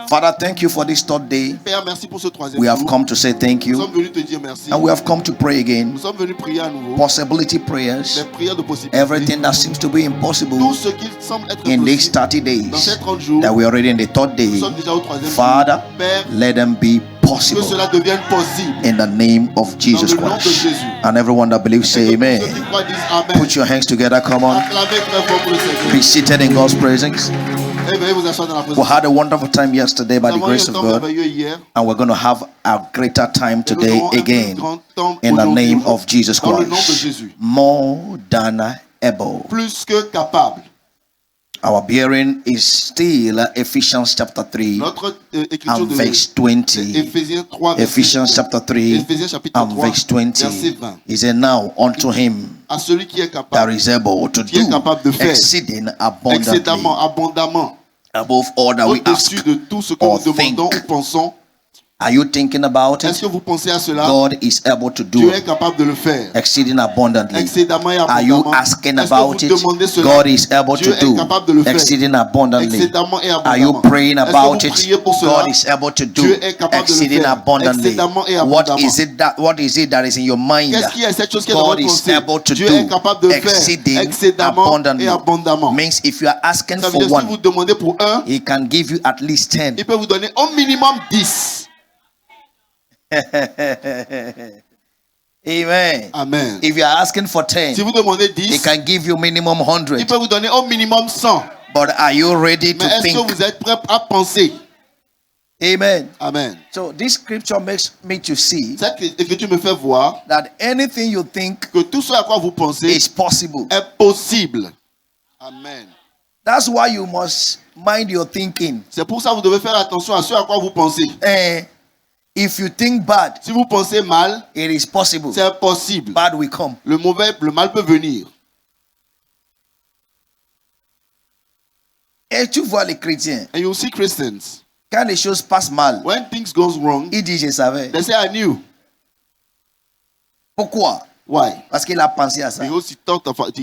Father, thank you for this third day. Père, merci pour ce troisième We have jour. come to say thank Nous you, sommes venus te dire merci. and we have come to pray again. Nous sommes venus prier à nouveau. Possibility Des prayers, prières de possibilité. everything that seems to be impossible Tout ce qui semble être in these impossible 30 dans ces days 30 jours. that we are already in the third Nous day. sommes déjà au troisième Father, jour. Père, let them be que possible cela devienne possible. in the name of Jesus Dans le nom de Christ. Jésus. And everyone that believes say Et que tous ceux amen. qui croient disent Amen. Put your hands together, come on. Acclamez très fort pour le Seigneur. Be seated in God's presence. Et veuillez vous asseoir dans la We présence. had a wonderful time yesterday by Nous the avons eu grace un of temps God, merveilleux hier. and we're going to have a greater time Et nous today aurons un plus again grand temps in the aujourd'hui, name of Jesus dans le nom de Christ. Jésus. More than able. Plus que capable. Our bearing is still Ephesians chapter 3 Notre écriture and de verse 20. Éphésiens 3, verset Ephesians chapter 3 Éphésiens chapitre and 3, verse 20. verset 20. He said, now unto him À celui qui est that capable, is able to qui est do capable de faire exceeding abundantly excédemment, abondamment, above all that we ask. au-dessus de tout ce que or nous demandons think. ou pensons. Are you thinking about Est-ce it? que vous pensez à cela? God is able to do Dieu est capable de le faire. exceeding abundantly. Excédemment et Are you abondamment. asking Est-ce que about vous it? demandez cela? God is able Dieu to est do capable de le faire. exceeding abundantly. Excédemment et Are you abondamment. praying Est-ce que about vous it? priez pour cela? God is able to do Dieu est capable de le exceeding faire. abundantly. Excédemment et What abondamment. is it that is in your mind? Qu'est-ce qui est cette chose qui est dans God votre is pensée? able to Dieu est do capable de le faire exceeding excédemment abundantly. et abondamment. Means if you are asking Ça veut for dire si vous one, demandez pour un, He can give you at least 10. il peut vous donner au minimum 10. Amen. Amen. If you are asking for 10, Si vous demandez He 10, can give you minimum il 100. peut vous donner au minimum 100. But are you ready Mais to est-ce que think? vous êtes prêt à penser? Amen. Amen. So this scripture makes me to see Cette écriture me fait voir that anything you think que tout ce à quoi vous pensez is possible. est possible. Amen. That's why you must mind your thinking. C'est pour ça que vous devez faire attention à ce à quoi vous pensez. If you think bad, Si vous pensez mal, it is possible. c'est possible. Bad will come. Le mal peut venir. Et tu vois les chrétiens, And you see Christians, quand les choses passent mal, when things goes wrong, ils disent je savais. they say I knew. Pourquoi? Why? Parce qu'il a pensé à ça. Because he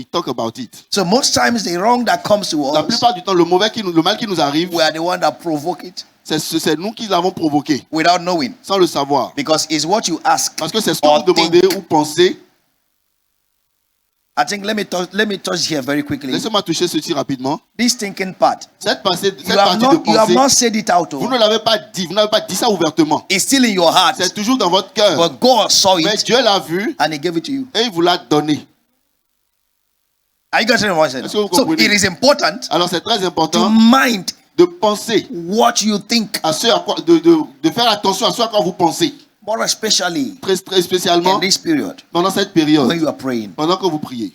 talk about it. So most times the wrong that comes to La us, plupart du temps, le mal qui nous arrive, we are the one that provoke it c'est nous qui l'avons provoqué, without knowing. sans le savoir. Because it's what you ask Parce que c'est ce que or vous demandez think. ou pensez. I think let me touch here very quickly. Laissez-moi toucher ceci rapidement. This thinking part. Cette partie You have de not pensée, said it out. vous ne l'avez pas dit, vous n'avez pas dit ça ouvertement. It's still in your heart. C'est toujours dans votre cœur. But God saw Mais it Dieu l'a vu and He gave it to you. et il vous l'a donné. Are you getting what I'm saying? Est-ce que vous So comprenez? it is important Alors c'est très to important mind de penser what you think, à ce à quoi, de faire attention à ce à quoi vous pensez. more especially Très spécialement in this period pendant cette période, when you are praying. pendant que vous priez.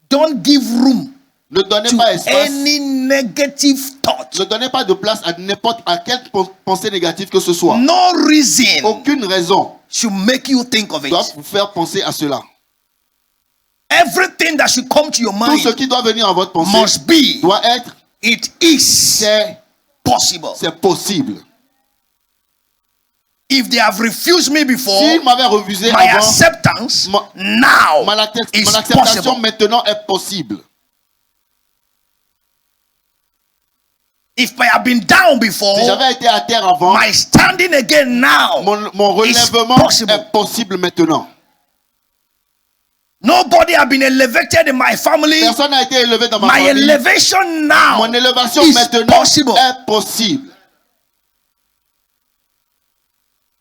Don't give room Ne donnez to pas espace, any negative thought. ne donnez pas de place à quelle pensée négative que ce soit. No reason Aucune raison should make you think of doit it. vous faire penser à cela. Everything that should come to your Tout ce mind qui doit venir à votre pensée must be, doit être, it is c'est possible. possible. If they have refused me before, S'il m'avait refusé my avant, acceptance Ma- now mon is acceptation possible. maintenant est possible. If I have been down before, Si j'avais été à terre avant, my standing again now. mon relèvement possible. est possible maintenant. Nobody have been elevated in my family. Personne n'a été élevé dans ma My famille. elevation now Mon élévation is maintenant possible. est possible.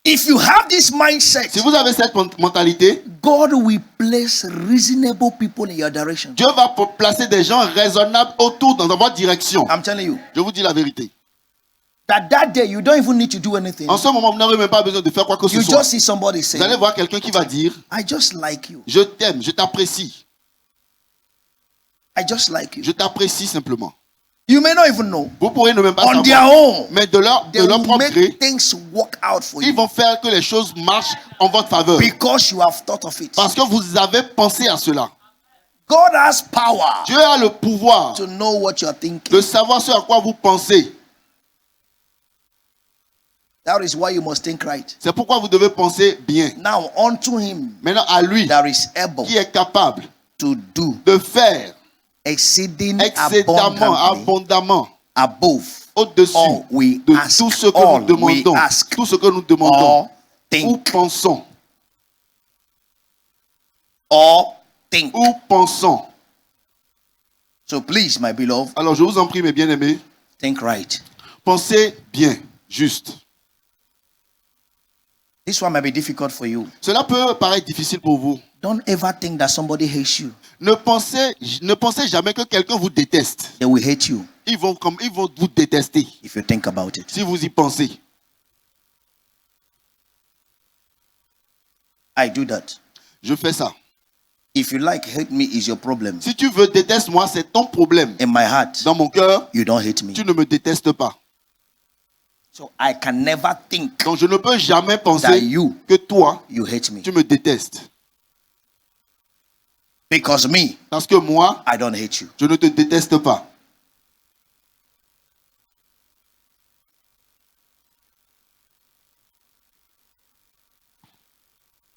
If you have this mindset, Si vous avez cette mentalité, God will place reasonable people in your direction. Dieu va placer des gens raisonnables autour dans votre direction. I'm telling you Je vous dis la vérité. that day you don't even need to do anything. En ce moment, vous n'aurez même pas besoin de faire quoi que ce You soit. just see somebody Vous allez say, voir quelqu'un qui va dire, I just like you. je t'aime, je t'apprécie. I just like you. Je t'apprécie simplement. You may not even know. Vous pourrez ne même pas On their savoir. own, Mais de leur they will propre gré, make things work out for ils you vont faire que les choses marchent en votre faveur. because you have thought of it. Parce que vous avez pensé à cela. God has power Dieu a le pouvoir to know what you're thinking. de savoir ce à quoi vous pensez. That is why you must think right. C'est pourquoi vous devez penser bien. Now unto him Maintenant, à lui that is able qui est capable to do de faire exceeding excédemment, abundantly abondamment, above au-dessus All we de ask, tout ce que all nous demandons, we ask, tout ce que nous demandons or ou think, pensons, or think. ou pensons. So please, my beloved, Alors je vous en prie, mes bien-aimés, think right. pensez bien, juste. This one might be difficult for you. Cela peut paraître difficile pour vous. Don't ever think that somebody hates you. Ne pensez jamais que quelqu'un vous déteste. They will hate you Ils vont vous détester if you think about it. si vous y pensez. I do that. Je fais ça. If you like, hate me is your problem. Si tu veux déteste-moi, c'est ton problème. In my heart, Dans mon cœur, you don't hate me. tu ne me détestes pas. So I can never think Donc je ne peux jamais that penser you que toi, hate me. tu me détestes. Because me, Parce que moi, I don't hate you. je ne te déteste pas.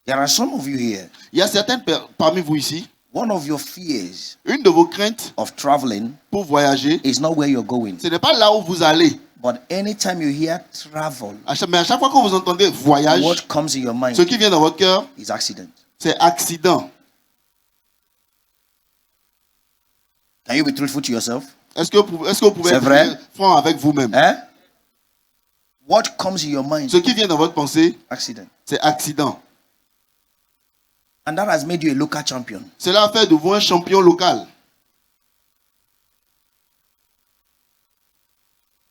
There are some of you here. Il y a certaines parmi vous ici, One of your fears une de vos craintes of traveling pour voyager, is not where you're going. ce n'est pas là où vous allez. But anytime you hear travel, Mais à chaque fois que vous entendez voyage, what comes in your mind ce qui vient dans votre cœur, is accident. c'est accident. Can you be truthful to yourself? Est-ce que vous pouvez C'est être vrai? franc avec vous-même? Eh? What comes in your mind? Ce qui vient dans votre pensée, Accident. c'est accident. And that has made you a local champion. Cela a fait de vous un champion local.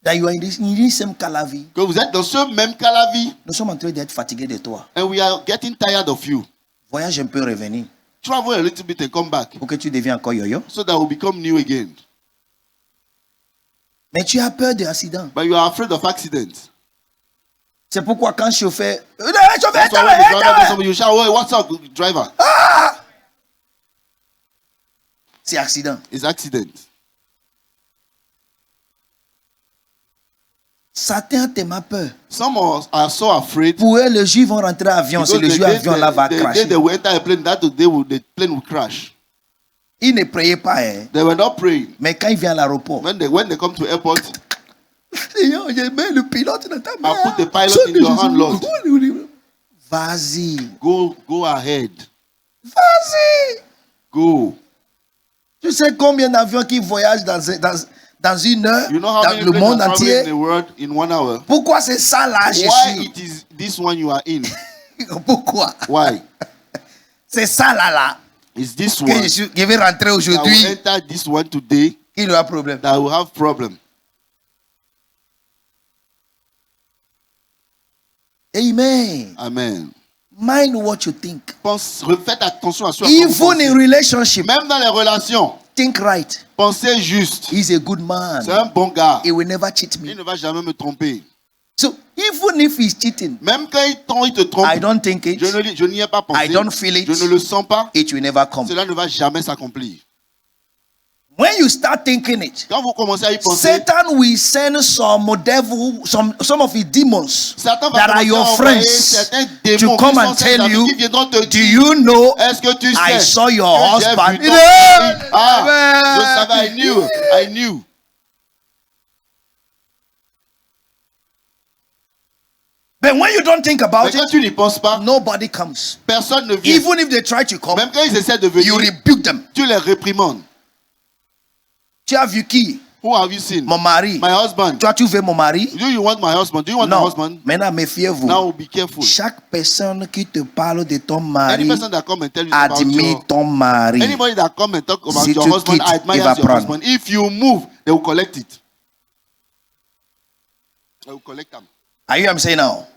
That you are in this same calavi. Que vous êtes dans ce même cas la vie. Nous sommes en train d'être fatigués de toi. And we are getting tired of you. Voyage un peu, revenir. Travel a little bit and come back. Pour que tu deviens encore yo-yo. So that we become new again. Mais tu as peur de accident. But you are afraid of accidents. C'est pourquoi quand chauffeur... That's why when the driver does something, you shout, "Hey, what's up, driver?" C'est accident. It's accident. Satan tellement peur. Some are so afraid. Pour eux, les Juifs vont rentrer à l'avion. Si Because le juif avion là va the day cracher. they will enter a plane, that day the plane will crash. Ils ne priaient pas. Hein. They were not praying. Mais quand ils viennent à l'aéroport, When they come to airport, Seigneur, je mets le pilote dans ta main. I put the pilot in your hand, Lord. Vas-y. Go ahead. Vas-y. Go. Tu sais combien d'avions qui voyagent dans une heure You know how dans many le planes monde are traveling in entier? the world in 1 hour? Pourquoi c'est ça là, je Why suis? it is this one you are in? Pourquoi? Why? C'est ça là Is this que one je vais rentrer that will aujourd'hui. enter this one today Il aura problème. that will have problem? Amen. Amen. Mind what you think. Faites attention à ce que vous Even in pensez. relationship, Même dans les relations, think right. pensez juste. He's a good man. C'est un bon gars. He will never cheat Il me. ne va jamais me tromper. So even if he's cheating, Même quand il te trompe, I don't think it. je n'y ai pas pensé. I don't feel it. Je ne le sens pas. It will never come. Cela ne va jamais s'accomplir. When you start thinking it, Quand vous commencez à y penser, Satan will send some devil, some of his demons Satan va that are commencer à your envoyer friends certains to démons come qui and sont ses tell amis you, qui viendront te do dire, you know est-ce que tu sais I saw your que j'ai husband? vu ton mari? Ah, je savais, I knew. But when you don't think Mais about quand it, tu n'y penses pas, nobody comes. personne ne vient. Even if they try to come, Même quand ils essaient de you venir, rebuke them. tu les réprimandes. Tu as vu qui? Who have you seen? Mon mari. My husband. Toi, tu veux mon mari? Do you want my husband? Do you want my Non. husband? Maintenant, méfiez-vous. Now be careful. Chaque personne qui te parle de ton Any mari person that come and tell you about admire your, ton mari. anybody that come and talk about Si your tu husband, quittes, I il admire va your prendre. husband. If you move, they will collect it. They will collect them. Are you what I'm saying now?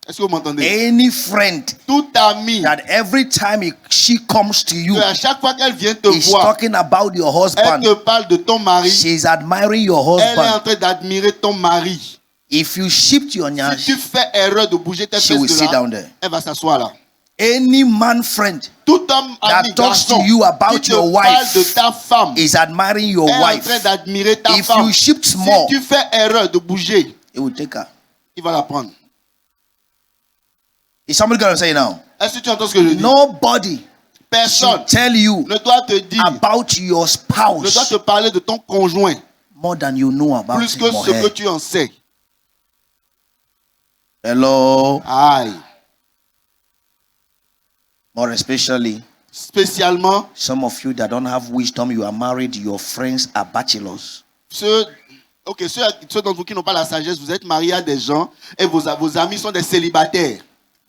Est-ce que vous m'entendez? Any friend Tout ami, that every time she comes to you, que à chaque fois qu'elle vient te is voir, talking about your elle husband. te parle de ton mari, She's admiring your elle est en husband. train d'admirer ton mari. If you shift your Si nyash, tu fais erreur de bouger tes she will fesses sit de down là, there. elle va s'asseoir là. Any man friend Tout homme ami, that talks to garçon, you about qui te your parle wife de ta femme, is admiring your est en wife. train d'admirer ta If femme. you shift Si small, tu fais erreur de bouger, it will take her. il va la prendre. Is somebody going to say now? Est-ce que tu entends ce que je dis? Nobody Personne should tell you ne doit te dire, about your ne doit te spouse parler de ton conjoint. more than you know about plus him que or ce que her. tu en sais. Hello. Aïe. More especially, Spécialement, some of you that don't have wisdom, you are married, your friends are bachelors. ceux d'entre vous qui n'ont pas la sagesse, vous êtes mariés à des gens et vos amis sont des célibataires.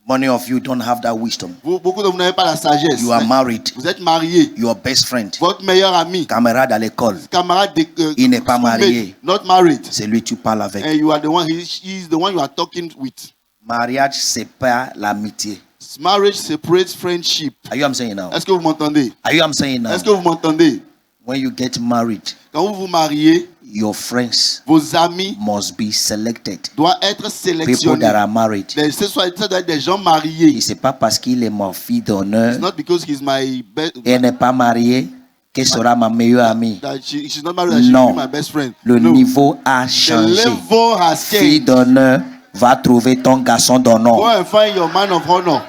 Many of you don't have that wisdom. Beaucoup de vous n'avez pas la sagesse. You are married, Vous êtes mariés. your best friend, Votre meilleur ami, camarade à l'école, camarade de il n'est pas schoolmate, marié. not married. C'est lui que tu parles avec. And you are the one, he is the one you are talking with. Mariage, c'est pas l'amitié. Marriage separates friendship. Are you what I'm saying now? Est-ce que vous m'entendez? Are you what I'm saying now? Est-ce que vous m'entendez? When you get married, Quand vous vous mariez, your friends vos amis must be selected. doivent être People sélectionnés. that are married. Ça doit être des gens Et mariés. c'est pas parce qu'il est mon fils d'honneur It's not because he's my best. et n'est pas marié qu'elle sera ma meilleure amie. That she's not married. That she Non. be my best friend. Le No. niveau a The changé. level has Fille changed. d'honneur, va trouver ton garçon Go d'honneur. and find your man of honor.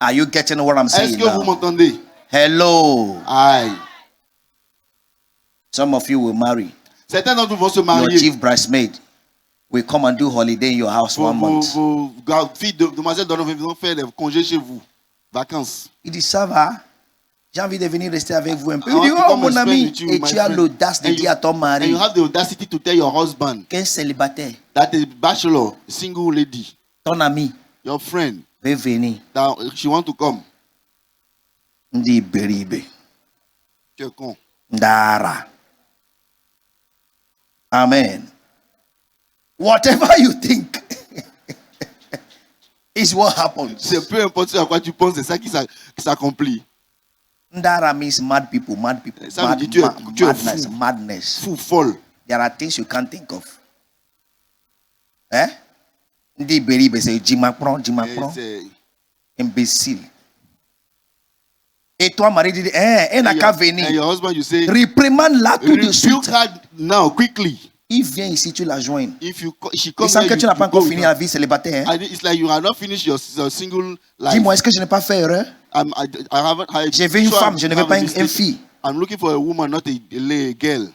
Are you getting what I'm Est-ce saying que vous now? m'entendez? Hello. Aïe. Some of you will marry. Certains d'entre vous vont se Your marier. chief bridesmaid will come and do holiday in your house Vos 1 month. filles, demoiselles d'honneur vont faire des congés chez vous. Vacances. Il dit, ça va? J'ai envie de venir rester avec vous un peu. I Il dit, want to oh come mon and spend ami. with you, Et my tu as friend. l'audace de And dire à ton And mari you have the audacity to tell your husband qu'un célibataire, that a bachelor, single lady, ton ami, your friend, veut venir. that she want to come. Il dit, beribe. Tu es con. Ndara. Amen. Whatever you think is what happens. C'est peu importe ce à quoi tu penses, c'est ça qui s'accomplit. Ndara means mad people, mad people. Ça veut dire tu es Madness, fou. madness. Fou, folle. There are things you can't think of. Eh? Ndi beribe c'est Jimapron, C'est- imbécile. Et toi, Marie, dit, elle n'a qu'à And venir. your husband, you say, Réprimande-la tout de rebuke suite. her now, quickly. Il vient ici, tu la joins. If she Il comes semble here, que tu n'as pas you go encore with fini her. la vie célibataire. Hein? And it's like you have not finished your single life. Dis-moi, est-ce que je n'ai pas fait erreur? J'ai vu une femme, je ne veux pas une fille. I'm looking for a woman, not a girl.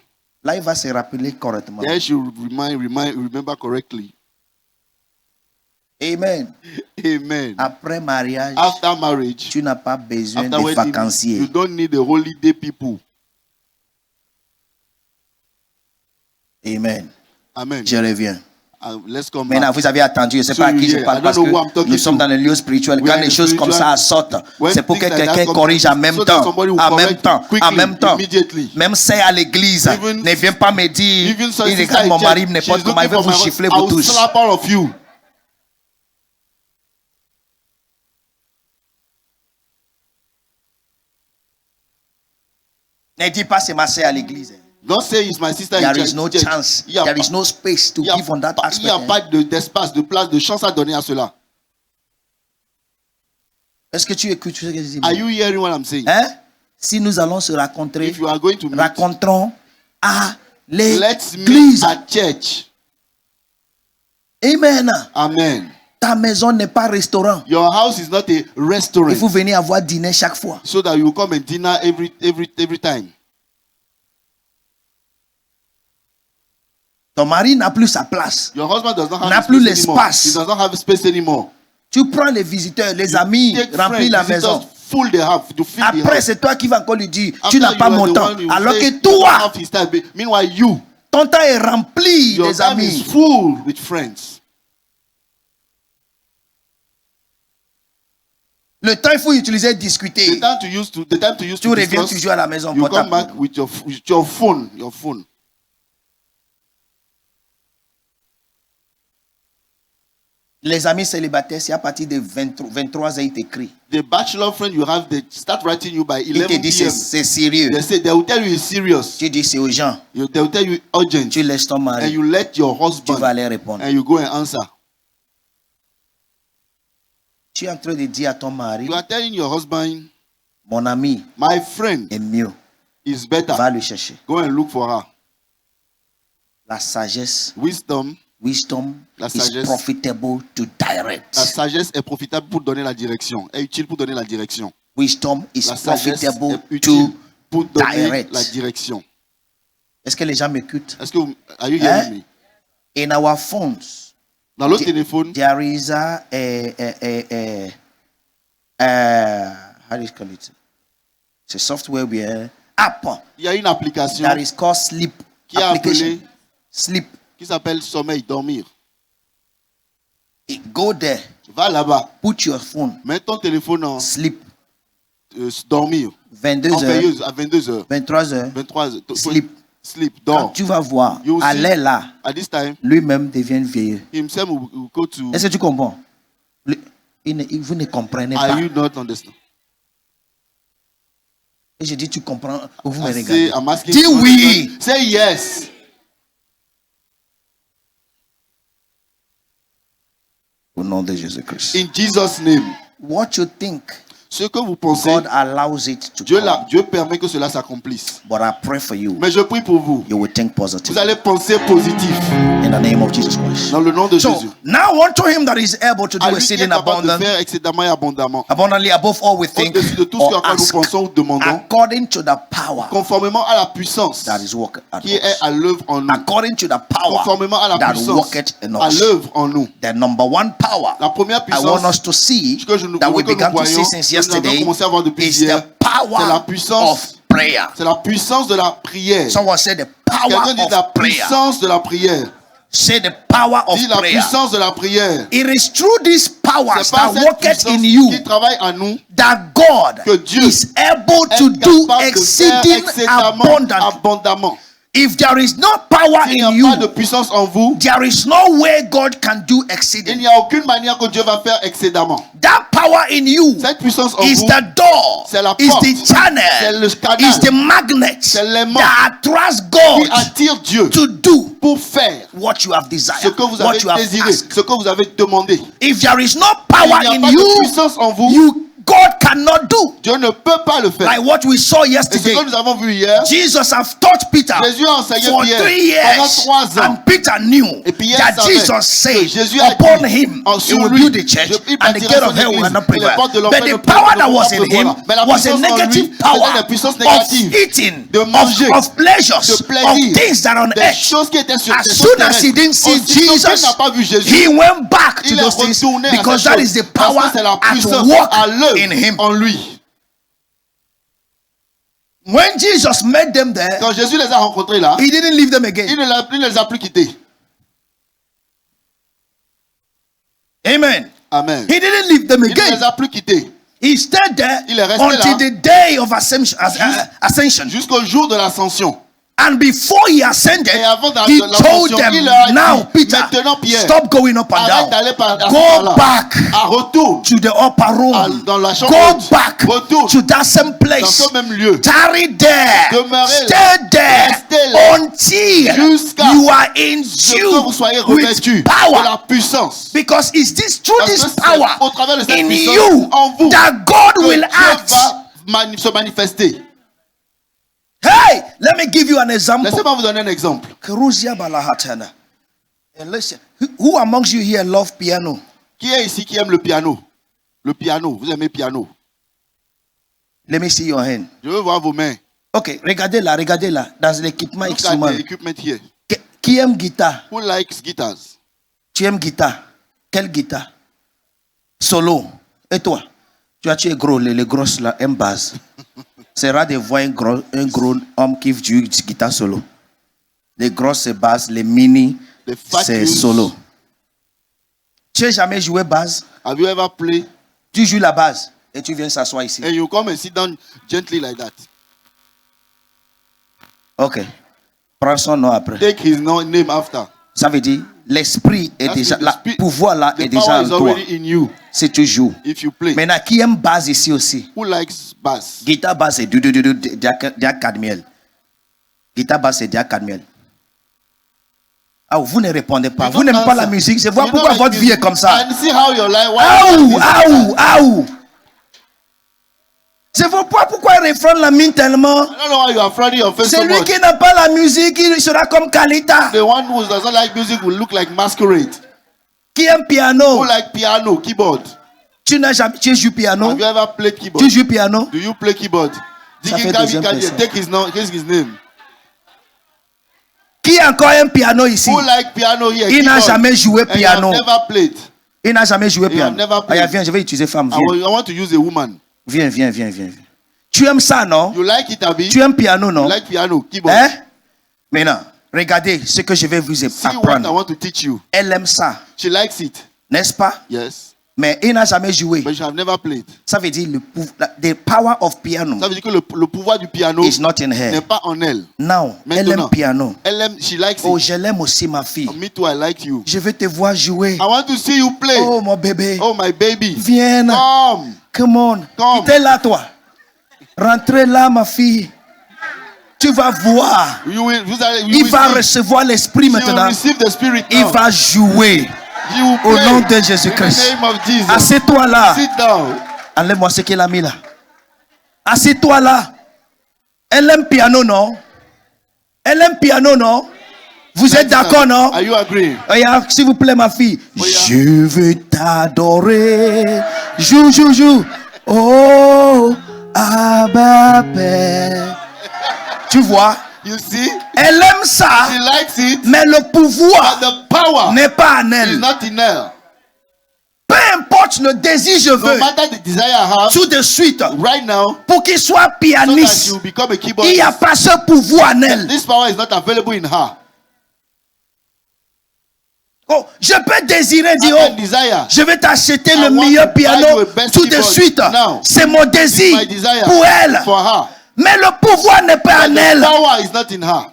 Là, il va se rappeler correctement. There she will remember correctly. Amen. Amen. Après mariage, After marriage, tu n'as pas besoin after de wedding, vacanciers. you don't need the holiday people. Amen. Amen. Je reviens. Let's come Maintenant, back. vous avez attendu, je ne sais So pas à qui you je hear, parle I don't parce know who I'm que talking nous sommes to. dans le lieu spirituel. We Quand are les in choses comme spiritual. ça sortent, When c'est pour que things like that quelqu'un come, corrige en même so that temps. somebody will En même correct temps. quickly, En même temps. immediately. Même c'est à l'église. Even- Ne viens pas me dire, Even so, il sister regarde in mon church, mari, she's n'importe comment, il looking veut for vous my gifler I vous will tous. slap all of you. Ne dis pas c'est ma sœur à l'église. Don't say it's my sister in There church. is no chance. Il y a There pas- is no space to il y a give on that pas- il n'y a aspect. pas d'espace, de place, de chance à donner à cela. Est-ce que tu écoutes ce que je dis? Are you hearing what I'm saying? Hein? Si nous allons se rencontrer, If you are going to meet, rencontrons à let's meet l'église. at church. Amen. Amen. Ta maison n'est pas restaurant. Your house is not a restaurant, Il faut venir avoir dîner chaque fois. so that you come and dinner every time. Ton mari n'a plus sa place. Your husband does not have N'a space plus anymore. l'espace. He does not have space anymore. Tu prends les visiteurs, les amis, Take remplis friends, la visitors, maison. full the house, to fill the Après, house. c'est toi qui vas encore lui dire, After tu n'as you pas are mon the temps. one, you Alors say, que "You don't toi, have his time." Meanwhile, you, ton temps est rempli your des time is amis. full with friends. Le temps, il faut utiliser discuter. The time to use Tu to reviens discuss, toujours à la maison. you portable. come back with your phone. Les amis célibataires, c'est à partir de 23 ans, ils t'écrivent. The bachelor friend you have, they start writing you by Ils te 11 disent, p.m. c'est sérieux. They will tell you it's serious. Tu dis, c'est urgent. They will tell you urgent. Tu laisses ton And mari. you let your Tu husband vas aller répondre. and you go and answer. Tu es en train de dire à ton mari, You are telling your husband, mon ami my friend est mieux. is better. Va le chercher. Go and look for her. La sagesse, Wisdom La is sagesse. profitable to direct. La sagesse est profitable pour donner la direction, est utile pour donner la direction. Wisdom is La sagesse profitable est utile to pour donner direct. la direction. Est-ce que les gens m'écoutent? Est-ce que are you hearing me? In our phones, Dans le téléphone, there is how do you call it? It's a software app il y a une application that is called Sleep qui est application. appelée, Sleep. qui s'appelle Sommeil, dormir. Go there. Va là-bas, Put your phone. mets ton téléphone en Sleep. dormir. 22 En heures, veilleuse à 22h, 23 heures. 23h. Sleep. Sleep, Quand dors. tu vas voir, You à see- l'air là, At this time, lui-même devient vieux. himself will go to. Est-ce que tu comprends? Vous ne comprenez pas. Are you not understand? Et je dis, tu comprends, vous me I say, regardez. I'm asking Dis you, oui. Say yes. Au nom de Jésus-Christ. In Jesus' name. What you think, Ce que vous pensez, God allows it to Dieu, come. Dieu permet que cela s'accomplisse. But I pray for you. Mais je prie pour vous. You will think positive. Vous allez penser positif. In the name of Jesus Christ. Dans le nom de So Jésus. now unto him that is able to À do lui qui est exceeding capable de abundant, faire excédemment et abondamment. abundantly above all we think Au-dessus de tout ce or à quoi nous ask, pensons ou demandons. according to the power Conformément à la puissance that is working at qui est us. à l'œuvre en nous. According to the power Conformément à la that puissance worketh in à us. l'œuvre en nous. The number one power La première I want us puissance to see que nous that we que nous began to see voyons, since que nous avons yesterday commencé à voir depuis is hier, the power c'est la puissance. of prayer. c'est la puissance de la prière. Someone said the power Quelqu'un dit la of prayer. puissance de la prière. Say the power of Dit la prayer. puissance de la prière. It is through these powers C'est pas that cette worketh puissance in you qui travaille en nous that God que Dieu is able to est do capable de faire exceeding excédemment, abundantly. abondamment. If there is no power S'il n'y in a pas de you, puissance en vous, there is no way God can do il exceeding. n'y a aucune manière que Dieu va faire excédemment. That power in you Cette puissance en is vous, the door, c'est la is porte, the c'est channel, le canal, is the magnet c'est l'aimant that attracts qui God attire Dieu to do pour faire what you have ce desired, que vous what avez you have désiré, asked. ce que vous avez demandé. If there is no Il power n'y a in pas de you, puissance en vous, God cannot do. Dieu ne peut pas le faire. Like what we saw Et ce yesterday. que nous avons vu hier, Jesus have taught Peter Jésus a enseigné for Pierre 3 pendant years, 3 ans. and Peter knew Et Pierre that savait Jesus que said Jésus a upon dit, him en he sur will lui, build the church, il and the bâtira gate son of hell will église, not et les prevail. portes de But l'enfer the ne power that pourront was pas in him prévaloir. Mais la was a puissance en lui, negative c'était power la puissance of négative eating, de manger, of pleasures, de of plaisir, things that are on des earth. choses qui étaient sur As ces soon as he didn't see Aussitôt qu'il Jesus, n'a pas vu Jésus, he went back to il est those things retourné à because ces that choses, is the parce power que c'est la at puissance work à l'œuvre in him. en lui. When Jesus met them there, Quand Jésus les a rencontrés là, he didn't leave them again. il ne les a plus quittés. Amen. Amen. He didn't leave them Il ne again. les a plus quittés. He stayed there Il est resté until là. the day of ascension. Jusqu'au jour de l'ascension. And before he ascended, Et avant he l'ascension, told them, il leur a dit, now Peter, maintenant Pierre, stop going up and arrête down. d'aller par Go back à retour to the upper room. dans la chambre Go haute. back Retourne to that same dans place. ce même lieu. Tarry there. Demeurez là. Stay there Restez là. until Jusqu'à you are in ce que vous soyez with revêtus de power. la puissance. Because it's this through Parce this que c'est power au travers de cette in puissance you en vous that God que will Dieu act. va se manifester. Hey, let me give you an example. Laissez-moi vous donner un exemple. Keruzia Balahatana. And listen, who amongst you here love piano? Qui est ici qui aime le piano? Le piano, vous aimez le piano? Let me see your hand. Je veux voir vos mains. Ok, regardez là. Dans l'équipement Look at instrument. the equipment here. Qui aime guitare? Who likes guitars? Tu aimes guitare? Quelle guitare? Solo. Et toi? Tu es gros, les grosses là, aiment basse. C'est rare de voir un gros homme qui joue guitare solo. Les grosses c'est basse, les mini The fat c'est use. solo. Tu n'as jamais joué basse? Have you ever played? Tu joues la base et tu viens s'asseoir ici. And you come and sit down gently like that. Ok. Prends son nom après. Take his name after. Ça veut dire l'esprit est That's déjà, the le pouvoir là The est déjà power en is toi. already in you Si tu joues. if you play. Maintenant, qui aime basse ici aussi? Who likes bass? Guitare basse c'est Diak Cadmiel. Guitare basse c'est Diak Cadmiel. Ah, vous ne répondez pas. You Vous don't n'aimez pas la answer. musique. C'est voir You pourquoi don't like votre vie est music. comme ça. And see how your life. Aou. C'est pourquoi il refraine la mine tellement. I don't know why you are frowning your face so Celui much. qui n'a pas la musique, il sera comme Kalita. The one who doesn't like music will look like masquerade. Qui aime piano. Who like piano, keyboard? Tu n'as jamais, tu joues piano? Have you ever played keyboard? Tu joues piano? Do you play keyboard? Ça fait Digi Kabi deuxième Kadi, personne. take his name. Qui a encore un piano ici? Who like piano here? Il n'a Keyboard. jamais joué And you have piano. never played. Il n'a jamais joué You piano. have never played. Ah, viens, je vais utiliser femme. Viens. I want to use a woman. Viens. Tu aimes ça, non? You like it, Abi? Tu aimes piano, non? You like piano, keyboard? Hein? Maintenant, regardez ce que je vais vous See what I apprendre. want to teach you. Elle aime ça, She likes it. n'est-ce pas? Yes. Mais il n'a jamais joué. But you have never played. Ça veut dire the power of piano Ça veut dire que le pouvoir du piano is not in n'est her. pas en elle. Now, elle Maintenant. aime piano. Elle aime, she likes Oh, it. je l'aime aussi, ma fille. Me too, I like you. Je veux te voir jouer. I want to see you play. Oh, mon bébé. Oh, my baby. Viens. Come. Come on. Come. Tu es là, toi. Rentrez là, ma fille. Tu vas voir. Il va recevoir l'esprit You will maintenant. receive the spirit Il now. va jouer. You will Au play nom de in Jésus-Christ. the name of Jesus. Assieds-toi là. Sit down. Enlève-moi ce qu'il a mis là. Assieds-toi là. Elle aime piano, non? Elle aime piano, non? Vous êtes d'accord, non? Are you agreeing? Regarde, s'il vous plaît, ma fille. Oh, yeah. Je veux t'adorer. Joue. Oh, Abba Père. Tu vois? You see? Elle aime ça, She likes it, mais le pouvoir but the power n'est pas en is elle. not in her. Peu importe le désir, je No veux. matter the desire I have, Tout de suite, right now, pour qu'il soit so that pianiste, she will become a il keyboardist. n'y a pas ce pouvoir en elle. This power is not available in her. Oh, je peux désirer, dire, I oh, can desire. je vais t'acheter I le want meilleur to buy piano you a best tout de keyboard suite. now. C'est mon It's désir my desire pour elle. for her. Mais le pouvoir n'est pas But en the elle. power is not in her.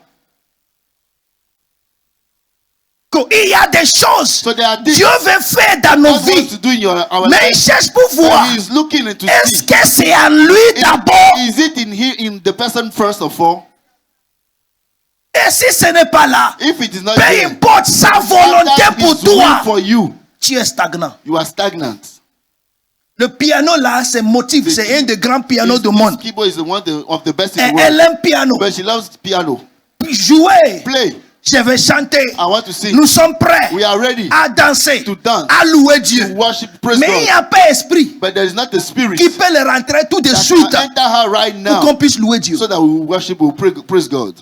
Il y a des choses So there are things Dieu veut faire dans nos God wants vies. to do in our Mais il life. cherche pour voir. But he is looking into Est-ce see. que c'est en lui d'abord? Is it in the person first of all? Et si ce n'est pas là, If it is not peu there, importe sa volonté that pour is will toi, for you. tu es stagnant. You are stagnant. Le piano là, c'est motif, c'est un des grands pianos du This monde. keyboard is one of the best in Et the elle world. aime piano. But she loves piano. Jouer, Play. je vais chanter. I want to sing. Nous sommes prêts We are ready à danser, to dance, à louer to Dieu. worship, praise Mais il n'y God. a pas esprit But there is not the spirit qui peut le rentrer tout de that suite can enter her right pour now qu'on puisse louer Dieu. so that we will worship, we will praise God.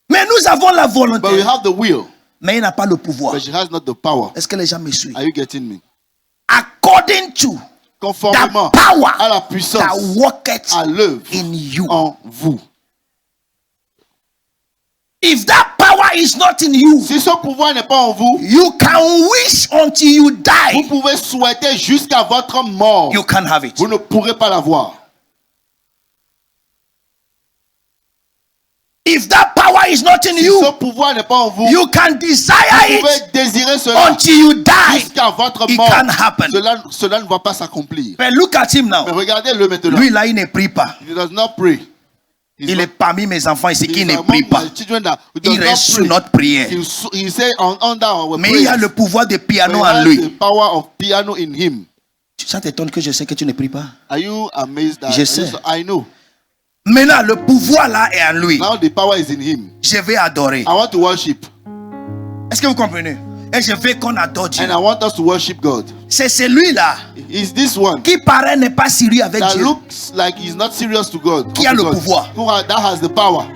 Mais nous avons la But we volonté, have the will, mais il n'a pas le pouvoir. but she has not the power. Est-ce que les gens me suivent? Are you getting me? According to the Conformément power à la that puissance worketh à l'œuvre in you. en vous. If that power is not in you, Si ce pouvoir n'est pas en vous, you can wish until you vous die. pouvez souhaiter jusqu'à votre mort. You can't have it. Vous ne pourrez pas l'avoir. If that power is not in Si ce you, pouvoir n'est pas en vous, you can desire vous it pouvez désirer cela until you die. jusqu'à votre It mort. can't happen. Cela ne va pas s'accomplir. But look at him now. Mais regardez-le maintenant. Lui là, il ne prie pas. He does not pray. Il est parmi mes enfants ici qui He's ne among prie pas. my children that does Il not reste sous pray. notre prière. He say under our Mais il y a prayers. le pouvoir de But piano he en has lui. the power of piano in him. Ça t'étonne que je sais que tu ne pries pas. Are you amazed that Je sais. I know. Maintenant, le pouvoir là est en lui. Now the power is in him. Je vais adorer. I want to worship. Est-ce que vous comprenez? Et je veux qu'on adore Dieu. And I want us to worship God. C'est celui-là Is this one qui paraît ne pas sérieux avec that Dieu. looks like he's not serious to God? Qui a le God. pouvoir. That has the power.